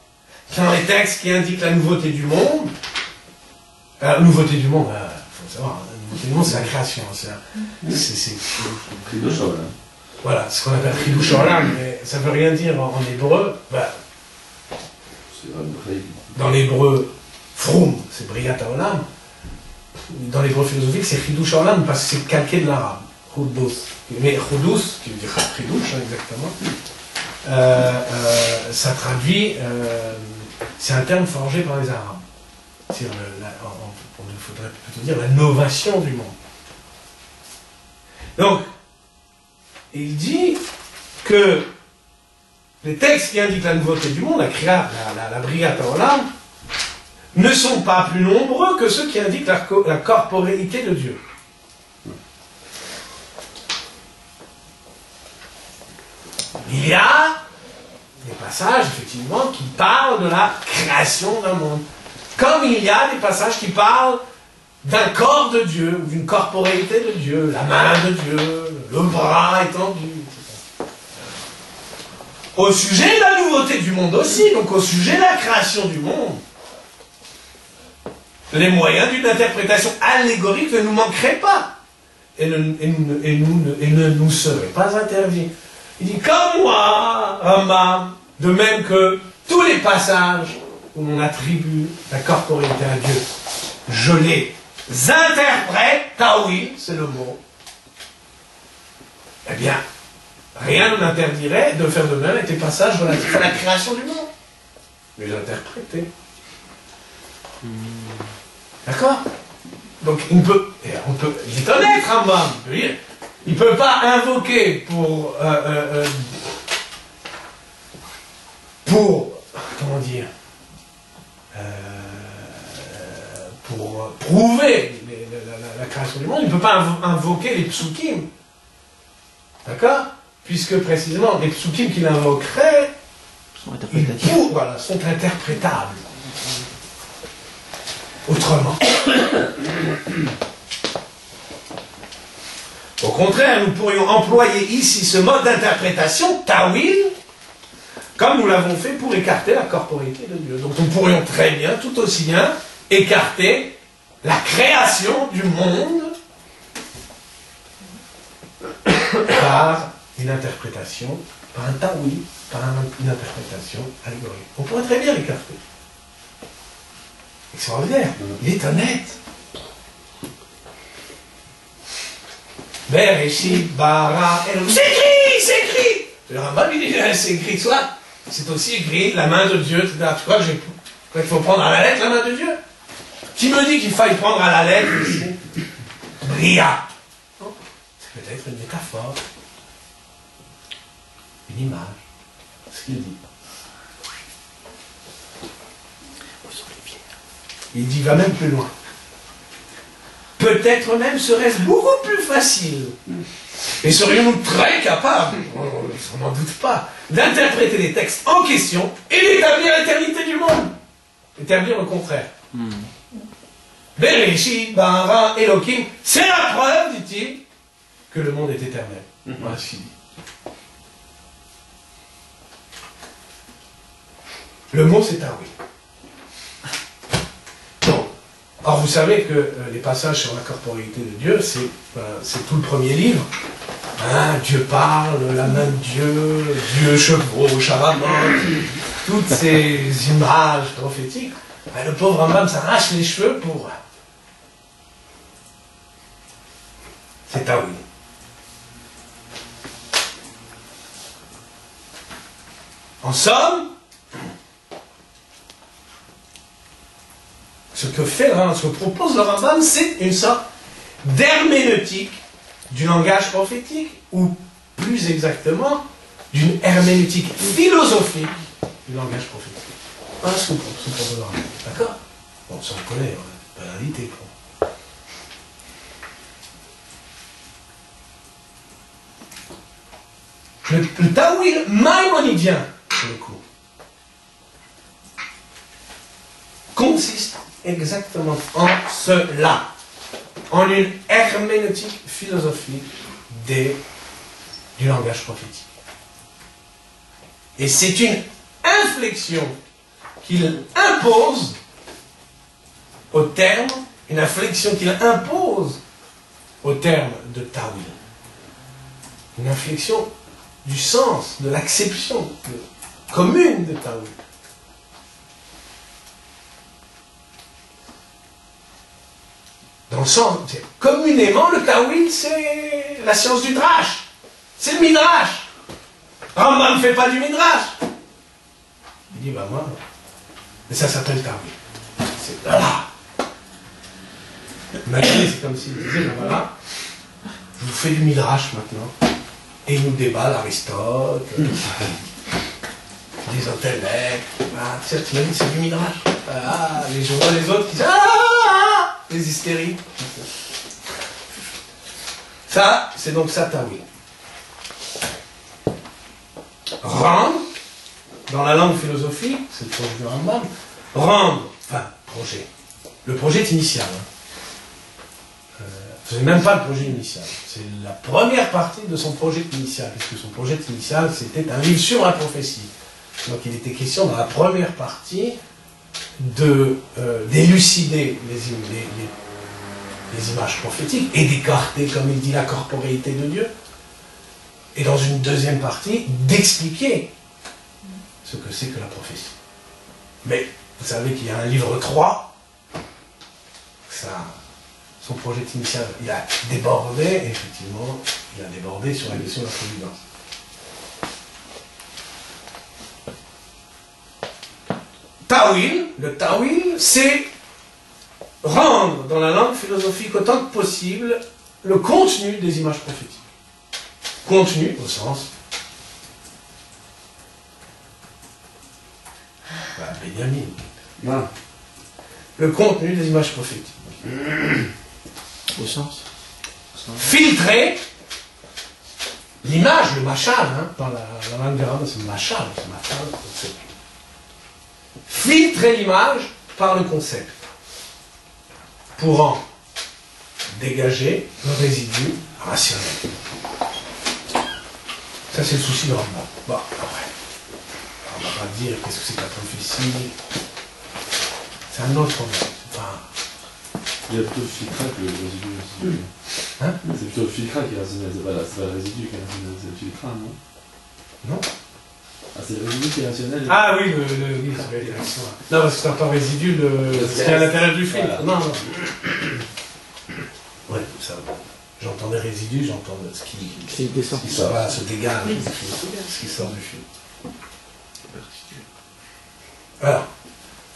Dans les textes qui indiquent la nouveauté du monde, nouveauté du monde, faut savoir, la nouveauté du monde, c'est la création. C'est voilà, ce qu'on appelle Chidush Olam, mais ça ne veut rien dire en hébreu. Dans l'hébreu, Froum, c'est Briat Haolam. Dans l'hébreu philosophique, c'est Chidush Olam parce que c'est calqué de l'arabe. Chudus. Mais Chudus, qui veut dire Chidush, exactement, ça traduit, c'est un terme forgé par les Arabes. C'est il faudrait plutôt dire la novation du monde. Donc, il dit que les textes qui indiquent la nouveauté du monde, la Briat Haolam, ne sont pas plus nombreux que ceux qui indiquent la corporéité de Dieu. Il y a des passages, effectivement, qui parlent de la création d'un monde. Comme il y a des passages qui parlent d'un corps de Dieu, ou d'une corporéité de Dieu, la main de Dieu, le bras étendu, etc. Au sujet de la nouveauté du monde aussi, donc au sujet de la création du monde, les moyens d'une interprétation allégorique ne nous manqueraient pas et ne nous seraient pas interdits. Il dit, comme moi, Rambam, de même que tous les passages où on attribue la corporéité à Dieu, je les interprète, taouil, c'est le mot, eh bien, rien ne m'interdirait de faire de même avec les passages relatifs à la création du monde. Les interpréter. D'accord? Donc, il est honnête, Rambam. Il ne peut pas invoquer pour comment dire, pour prouver la création du monde, il ne peut pas invoquer les psukim. D'accord? Puisque précisément, les psukim qu'il invoquerait sont interprétables. Autrement. Au contraire, nous pourrions employer ici ce mode d'interprétation, ta'wil, comme nous l'avons fait pour écarter la corporéité de Dieu. Donc nous pourrions très bien, tout aussi bien, écarter la création du monde par une interprétation, par un ta'wil, par une interprétation allégorique. On pourrait très bien l'écarter. Extraordinaire. Il est honnête. Bereshit bara Elohim. C'est écrit, c'est écrit. Le Rambam il dit, c'est écrit, soit c'est aussi écrit la main de Dieu, etc. Tu crois qu'il faut prendre à la lettre la main de Dieu? Qui me dit qu'il faille prendre à la lettre ici? Bria. C'est peut-être une métaphore, une image. Ce qu'il dit. Il dit, va même plus loin. Peut-être même serait-ce beaucoup plus facile. Et serions-nous très capables, on n'en doute pas, d'interpréter les textes en question et d'établir l'éternité du monde. Établir le contraire. Bereshit, bara, Elohim, c'est la preuve, dit-il, que le monde est éternel. Voilà ce qu'il dit. Le mot, c'est un oui. Or, vous savez que les passages sur la corporéité de Dieu, c'est tout le premier livre. Hein, Dieu parle, la main de Dieu, Dieu chevauche, Aramon, toutes ces images prophétiques. Ben, le pauvre Rambam s'arrache les cheveux pour... C'est à oui. En somme, ce que propose le Rambam, c'est une sorte d'herméneutique du langage prophétique, ou plus exactement, d'une herméneutique philosophique du langage prophétique. Voilà ce que propose le Rambam. D'accord? Bon, ça on connaît, on n'a pas l'invité. Le ta'wil maïmonidien, pour le coup, consiste exactement en cela, en une herméneutique philosophique du langage prophétique. Et c'est une inflexion qu'il impose au terme, une inflexion qu'il impose au terme de ta'wil. Une inflexion du sens, de l'acception commune de ta'wil. Dans le sens, communément, le ta'wil, c'est la science du drash. C'est le midrash. Rambam ne fait pas du midrash. Il dit, bah moi, mais ça s'appelle ta'wil. C'est voilà. Imaginez, c'est comme s'il disait, ben voilà, je vous fais du midrash maintenant. Et il nous débat l'Aristote, des intellects. Ah, tu m'as dit c'est du midrash. Ah, je vois les autres qui disent ah, les hystéries. Ça, c'est donc ça, ta'wil. Rendre, dans la langue philosophique, c'est le proche du Rambam, rendre, enfin, projet. Le projet est initial. Ce n'est même pas le projet initial. C'est la première partie de son projet initial, puisque son projet initial, c'était un livre sur la prophétie. Donc il était question dans la première partie d'élucider les images prophétiques et d'écarter, comme il dit, la corporéité de Dieu. Et dans une deuxième partie, d'expliquer ce que c'est que la prophétie. Mais vous savez qu'il y a un livre 3, son projet initial, il a débordé, et effectivement, il a débordé sur la question de la providence. Tawil, le Tawil, c'est rendre dans la langue philosophique autant que possible le contenu des images prophétiques. Contenu au sens Benjamin. Non. Le contenu des images prophétiques. Au sens. Filtrer l'image, le machal, dans la langue de Rambam, c'est le machal, c'est filtrer l'image par le concept, pour en dégager le résidu rationnel. Ça, c'est le souci de Rambam. Bon, après, on ne va pas dire qu'est-ce que c'est que la prophétie. C'est un autre problème. Enfin, il y a plutôt le filtrage que le résidu. Hein? C'est plutôt le filtrage qui est rationnel, c'est pas le résidu qui est rationnel, c'est le filtrage, non? Non. Ah, c'est le résidu qui est rationnel. Ah oui, oui, c'est la direction. Non, parce que c'est pas résidu ce qui est à l'intérieur du filtre. Voilà. Non. Ouais, ça. J'entendais résidu, j'entendais ce qui descend. Se dégage, ce qui sort du film. Alors,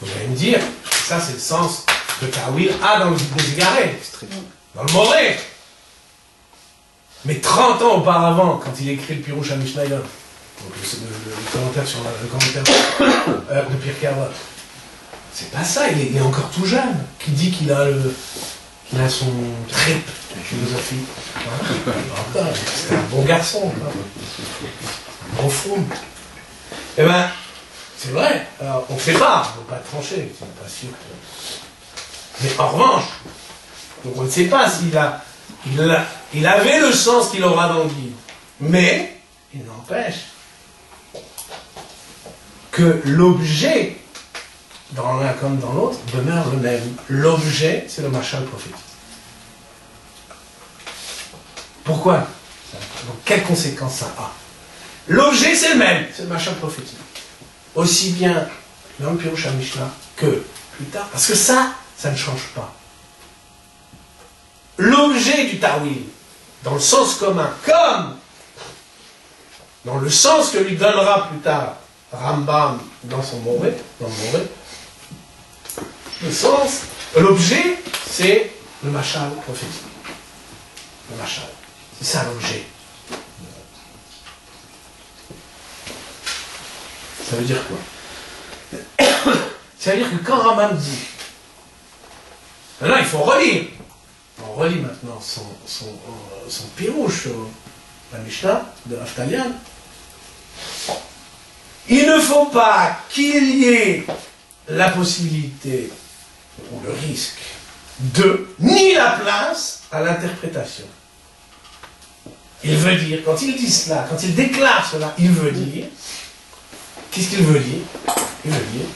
vous allez me dire, ça c'est le sens que Tawil a dans le Déségaré, dans le mauvais. Mais 30 ans auparavant, quand il écrit le Pirouche à Mishnayot, donc le commentaire sur le commentaire de Pirkei Avot, c'est pas ça, il est encore tout jeune, qui dit qu'il a son trip philosophique. C'est un bon garçon, un bon fou. Eh bien, c'est vrai, alors, on ne sait pas, on ne peut pas trancher, c'est pas sûr que... Mais en revanche, donc on ne sait pas s'il il avait le sens qu'il aura dans le guide, mais il n'empêche que l'objet, dans l'un comme dans l'autre, demeure le même. L'objet, c'est le machal prophétique. Pourquoi? Donc, quelles conséquences ça a? L'objet, c'est le même, c'est le machal prophétique. Aussi bien dans le Pirouche à Mishnah que plus tard, parce que ça ne change pas. L'objet du Tawil, dans le sens commun, comme dans le sens que lui donnera plus tard Rambam dans son Moré, le sens, l'objet, c'est le machal prophétique. Le machal. C'est ça l'objet. Ça veut dire quoi? Ça veut dire que quand Rambam dit, maintenant il faut relire. On relit maintenant son pirouche, la Mishnah de Naftalian. Il ne faut pas qu'il y ait la possibilité ou le risque ni la place à l'interprétation. Il veut dire, quand il dit cela, quand il déclare cela, il veut dire, qu'est-ce qu'il veut dire? Il veut dire,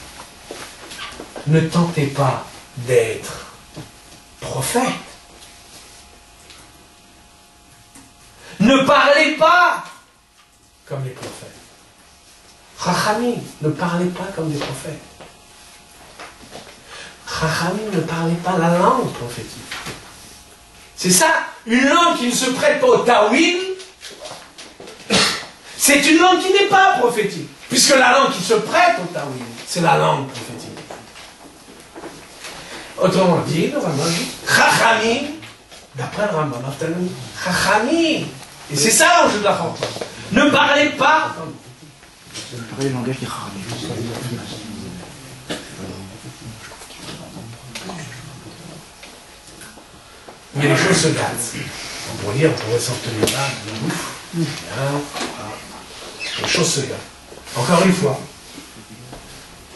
ne tentez pas d'être prophète. Ne parlez pas comme les prophètes. Chachamim, ne parlez pas comme des prophètes. Chachamim, ne parlez pas la langue prophétique. C'est ça, une langue qui ne se prête pas au Tawil, c'est une langue qui n'est pas prophétique. Puisque la langue qui se prête au Tawil, c'est la langue prophétique. Autrement dit, le Rambam dit, Chachamim, d'après le Rambam, Chachamim, et c'est ça l'enjeu de la Chorma. Ne parlez pas. Parler le langage des Chachamim. Mais les choses se gâtent. On pourrait dire, on pourrait s'en tenir là, les choses se gâtent. Encore une fois,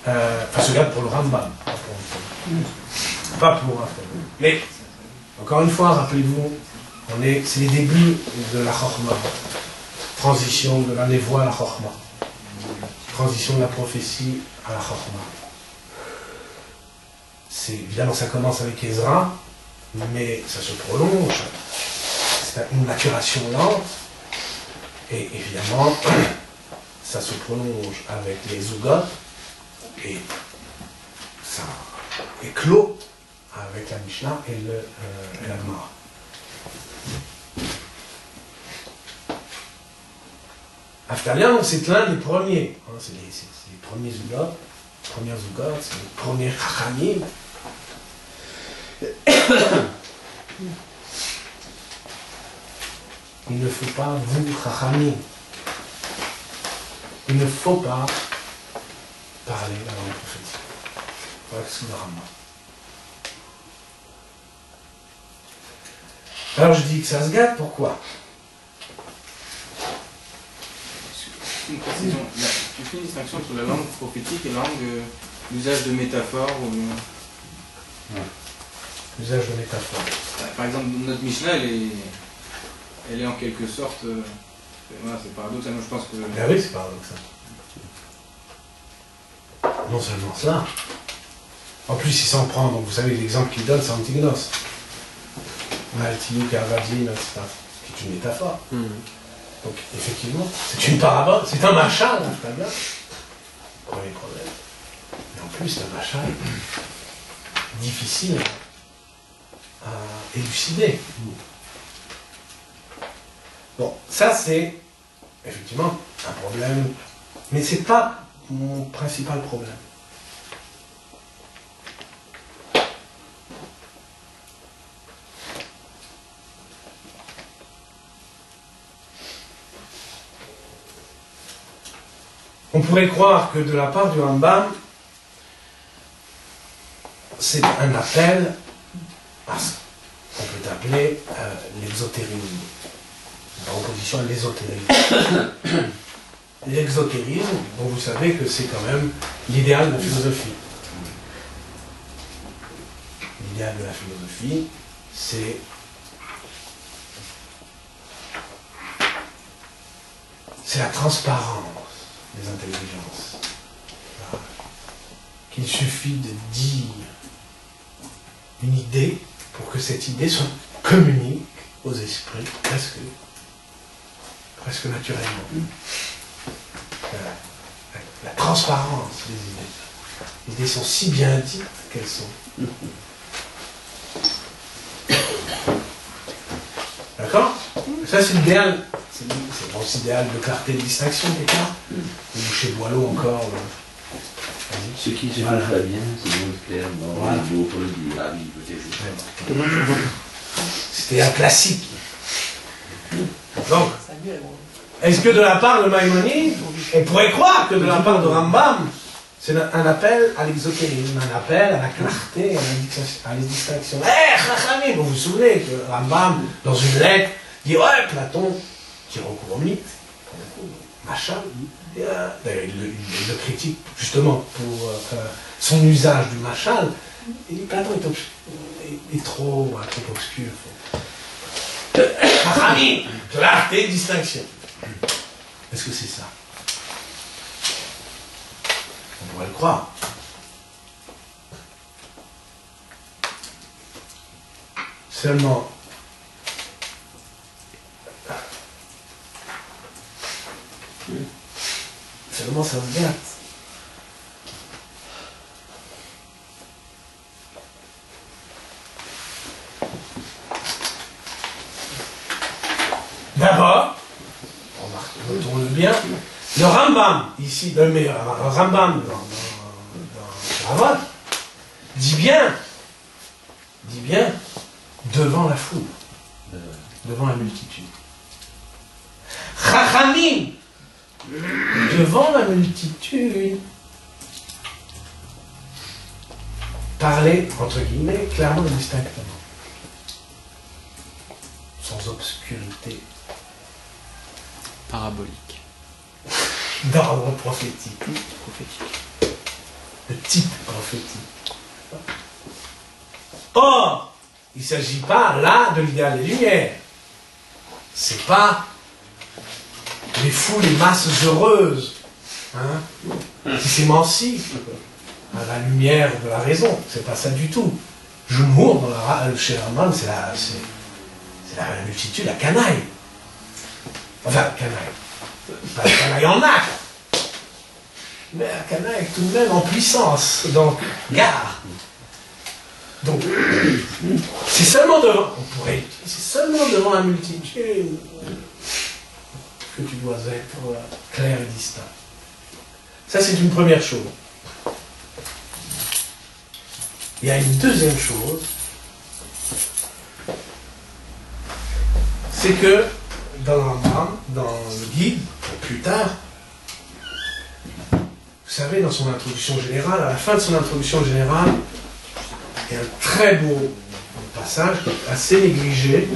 se gâtent pour le Rambam, pas pour Pas pour un. Mais, encore une fois, rappelez-vous, c'est les débuts de la Chorma. Transition de la névoie à la Chorma. Transition de la prophétie à la Chorma. Évidemment, ça commence avec Ezra, mais ça se prolonge. C'est une maturation lente. Et évidemment, ça se prolonge avec les Zugot. Et ça éclot avec la Mishnah et la Gemara. Aftalion, c'est l'un des premiers. Hein, c'est les premiers Zugot. Les premiers Zugot, c'est les premiers Chachamim. Il ne faut pas vous Chachamim. Il ne faut pas parler la langue prophétique. Voilà ce que le Rambam. Alors je dis que ça se gâte, pourquoi? Une précision. Là, tu fais une distinction entre la langue prophétique et la langue, l'usage de métaphores ou... L'usage de métaphores. Par exemple, notre Mishnah, elle est en quelque sorte... voilà, c'est paradoxal, moi je pense que... Ben oui, c'est paradoxal. Non seulement cela. En plus, il s'en prend, donc vous savez, l'exemple qu'il donne, c'est Antignos. Altiou, Carvadine, etc. Qui est une métaphore. Donc, effectivement, c'est une parabole, c'est un machal, hein, très bien. Premier problème. Et en plus, un machal difficile à élucider. Bon, ça c'est effectivement un problème, mais c'est pas mon principal problème. On pourrait croire que de la part du Rambam, c'est un appel à ce qu'on peut appeler l'exotérisme, en opposition à l'ésotérisme. L'exotérisme, dont vous savez que c'est quand même l'idéal de la philosophie. L'idéal de la philosophie, c'est la transparence des intelligences. Qu'il suffit de dire une idée pour que cette idée se communique aux esprits presque naturellement. La transparence des idées. Les idées sont si bien dites qu'elles sont. D'accord? Ça c'est l'idéal. C'est aussi l'idéal de clarté de distinction, Descartes. Ou chez Boileau encore. Ce qui se passe bien, c'est moins clair, voilà. C'était un classique. Donc, est-ce que de la part de Maïmonide, on pourrait croire que de la part de Rambam, c'est un appel à l'exotérisme, un appel à la clarté, à la distinction. Chachamim, vous vous souvenez que Rambam, dans une lettre, dit ouais, Platon, qui recourt au mythe, machin. D'ailleurs, il le critique justement pour son usage du machal. Et Platon est trop obscur. Chachamim, clarté, distinction. Est-ce que c'est ça? On pourrait le croire. Seulement, ça se gâte. D'abord, remarquons-le bien, le Rambam, ici, le Rambam dans Ravot, dit bien, devant la foule, devant la multitude. Chachamim, devant la multitude, parler, entre guillemets, clairement et distinctement, sans obscurité. Parabolique. D'ordre prophétique. De type prophétique. Or, il ne s'agit pas là de l'idéal des Lumières. C'est pas les foules, les masses heureuses, hein, qui s'émancipent à la lumière de la raison. C'est pas ça du tout. Jumhur, chez Rambam, c'est la multitude, la canaille. Enfin, canaille. Pas la canaille en acte. Mais la canaille tout de même en puissance. Donc, gare. Donc, c'est seulement devant, on pourrait dire, c'est seulement devant la multitude que tu dois être clair et distinct. Ça, c'est une première chose. Il y a une deuxième chose, c'est que dans le Rambam, dans le guide, plus tard, vous savez, dans son introduction générale, à la fin de son introduction générale, il y a un très beau passage, assez négligé,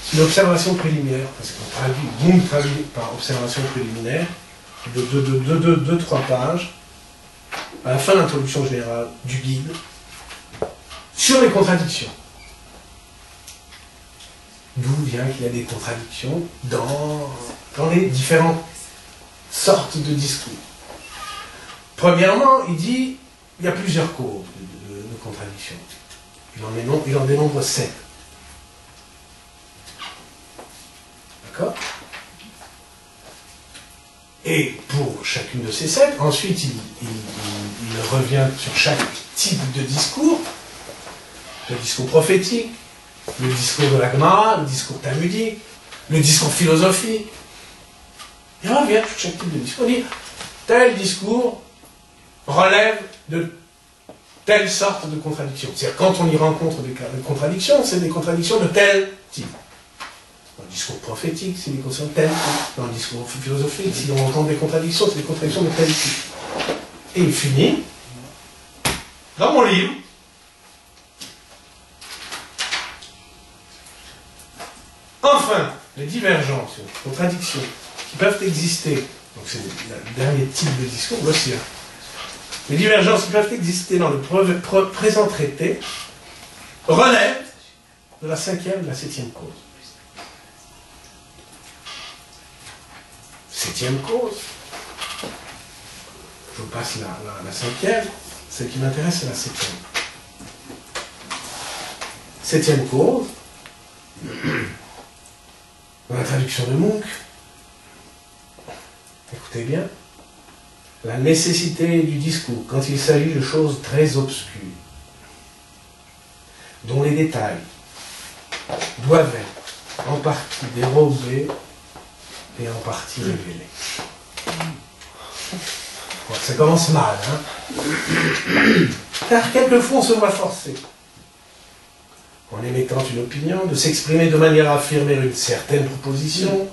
c'est l'observation préliminaire, parce qu'on traduit par observation préliminaire, de 2-3 pages, à la fin de l'introduction générale du guide, sur les contradictions. D'où vient qu'il y a des contradictions dans les différentes sortes de discours. Premièrement, il dit il y a plusieurs causes de contradictions. Il en dénombre 7. D'accord? Et pour chacune de ces 7, ensuite il revient sur chaque type de discours, le discours prophétique, le discours de la Gemara, le discours talmudique, le discours philosophique. Il revient sur chaque type de discours. Il dit, tel discours relève de telle sorte de contradiction. C'est-à-dire, quand on y rencontre des contradictions, c'est des contradictions de tel type. Dans le discours prophétique, c'est des contradictions de tel type. Dans le discours philosophique, si on rencontre des contradictions, c'est des contradictions de tel type. Et il finit, dans mon livre, enfin, les divergences, les contradictions qui peuvent exister, donc c'est le dernier type de discours, l'océan. Les divergences qui peuvent exister dans le présent traité relèvent de la 5e et de la 7e cause. 7e cause. Je passe la 5e. Ce qui m'intéresse, c'est la 7e. 7e cause. Dans la traduction de Munch, écoutez bien, la nécessité du discours, quand il s'agit de choses très obscures, dont les détails doivent être en partie dérobés et en partie révélés. Bon, ça commence mal, hein? Car quelquefois on se voit forcé, en émettant une opinion, de s'exprimer de manière à affirmer une certaine proposition,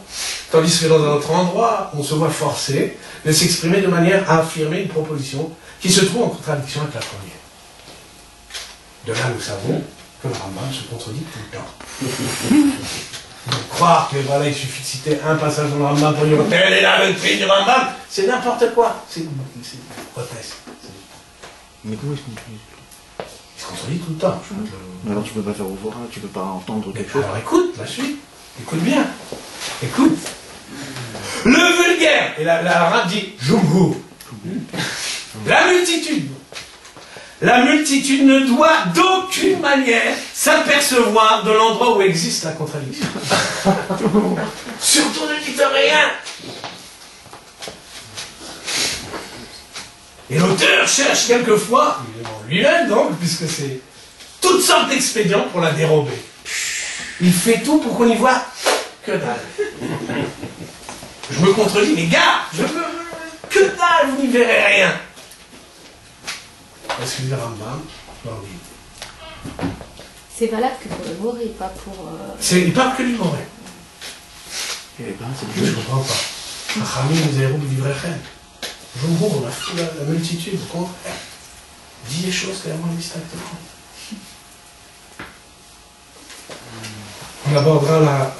tandis que dans un autre endroit, on se voit forcé de s'exprimer de manière à affirmer une proposition qui se trouve en contradiction avec la première. De là, nous savons que le Rambam se contredit tout le temps. Donc, croire que voilà, il suffit de citer un passage dans le Rambam pour dire telle est la doctrine du Rambam, c'est n'importe quoi. C'est une hypothèse. Mais comment est-ce qu'on Il se contredit tout le temps. Alors tu peux pas faire au voix, tu peux pas entendre quelque chose. Alors écoute, la suite. Écoute bien. Écoute. Le vulgaire. Et l'arabe dit Jumhur. La multitude. La multitude ne doit d'aucune manière s'apercevoir de l'endroit où existe la contradiction. Surtout ne dites rien. Et l'auteur cherche quelquefois, lui-même donc, puisque c'est toutes sortes d'expédients pour la dérober. Il fait tout pour qu'on n'y voit que dalle. Je me contredis, mais gars, que dalle, vous n'y verrez rien. Parce que le Rambam, c'est valable que pour le Moré, pas pour... Il parle que du Moré. Eh ben, Je ne comprends pas. Achamim, vous avez roubé du vrai frère. Jumhur, on a fait la multitude, au contraire. Dis les choses clairement distinctement. On abordera la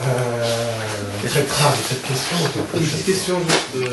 traitera de cette question. Une petite question juste de...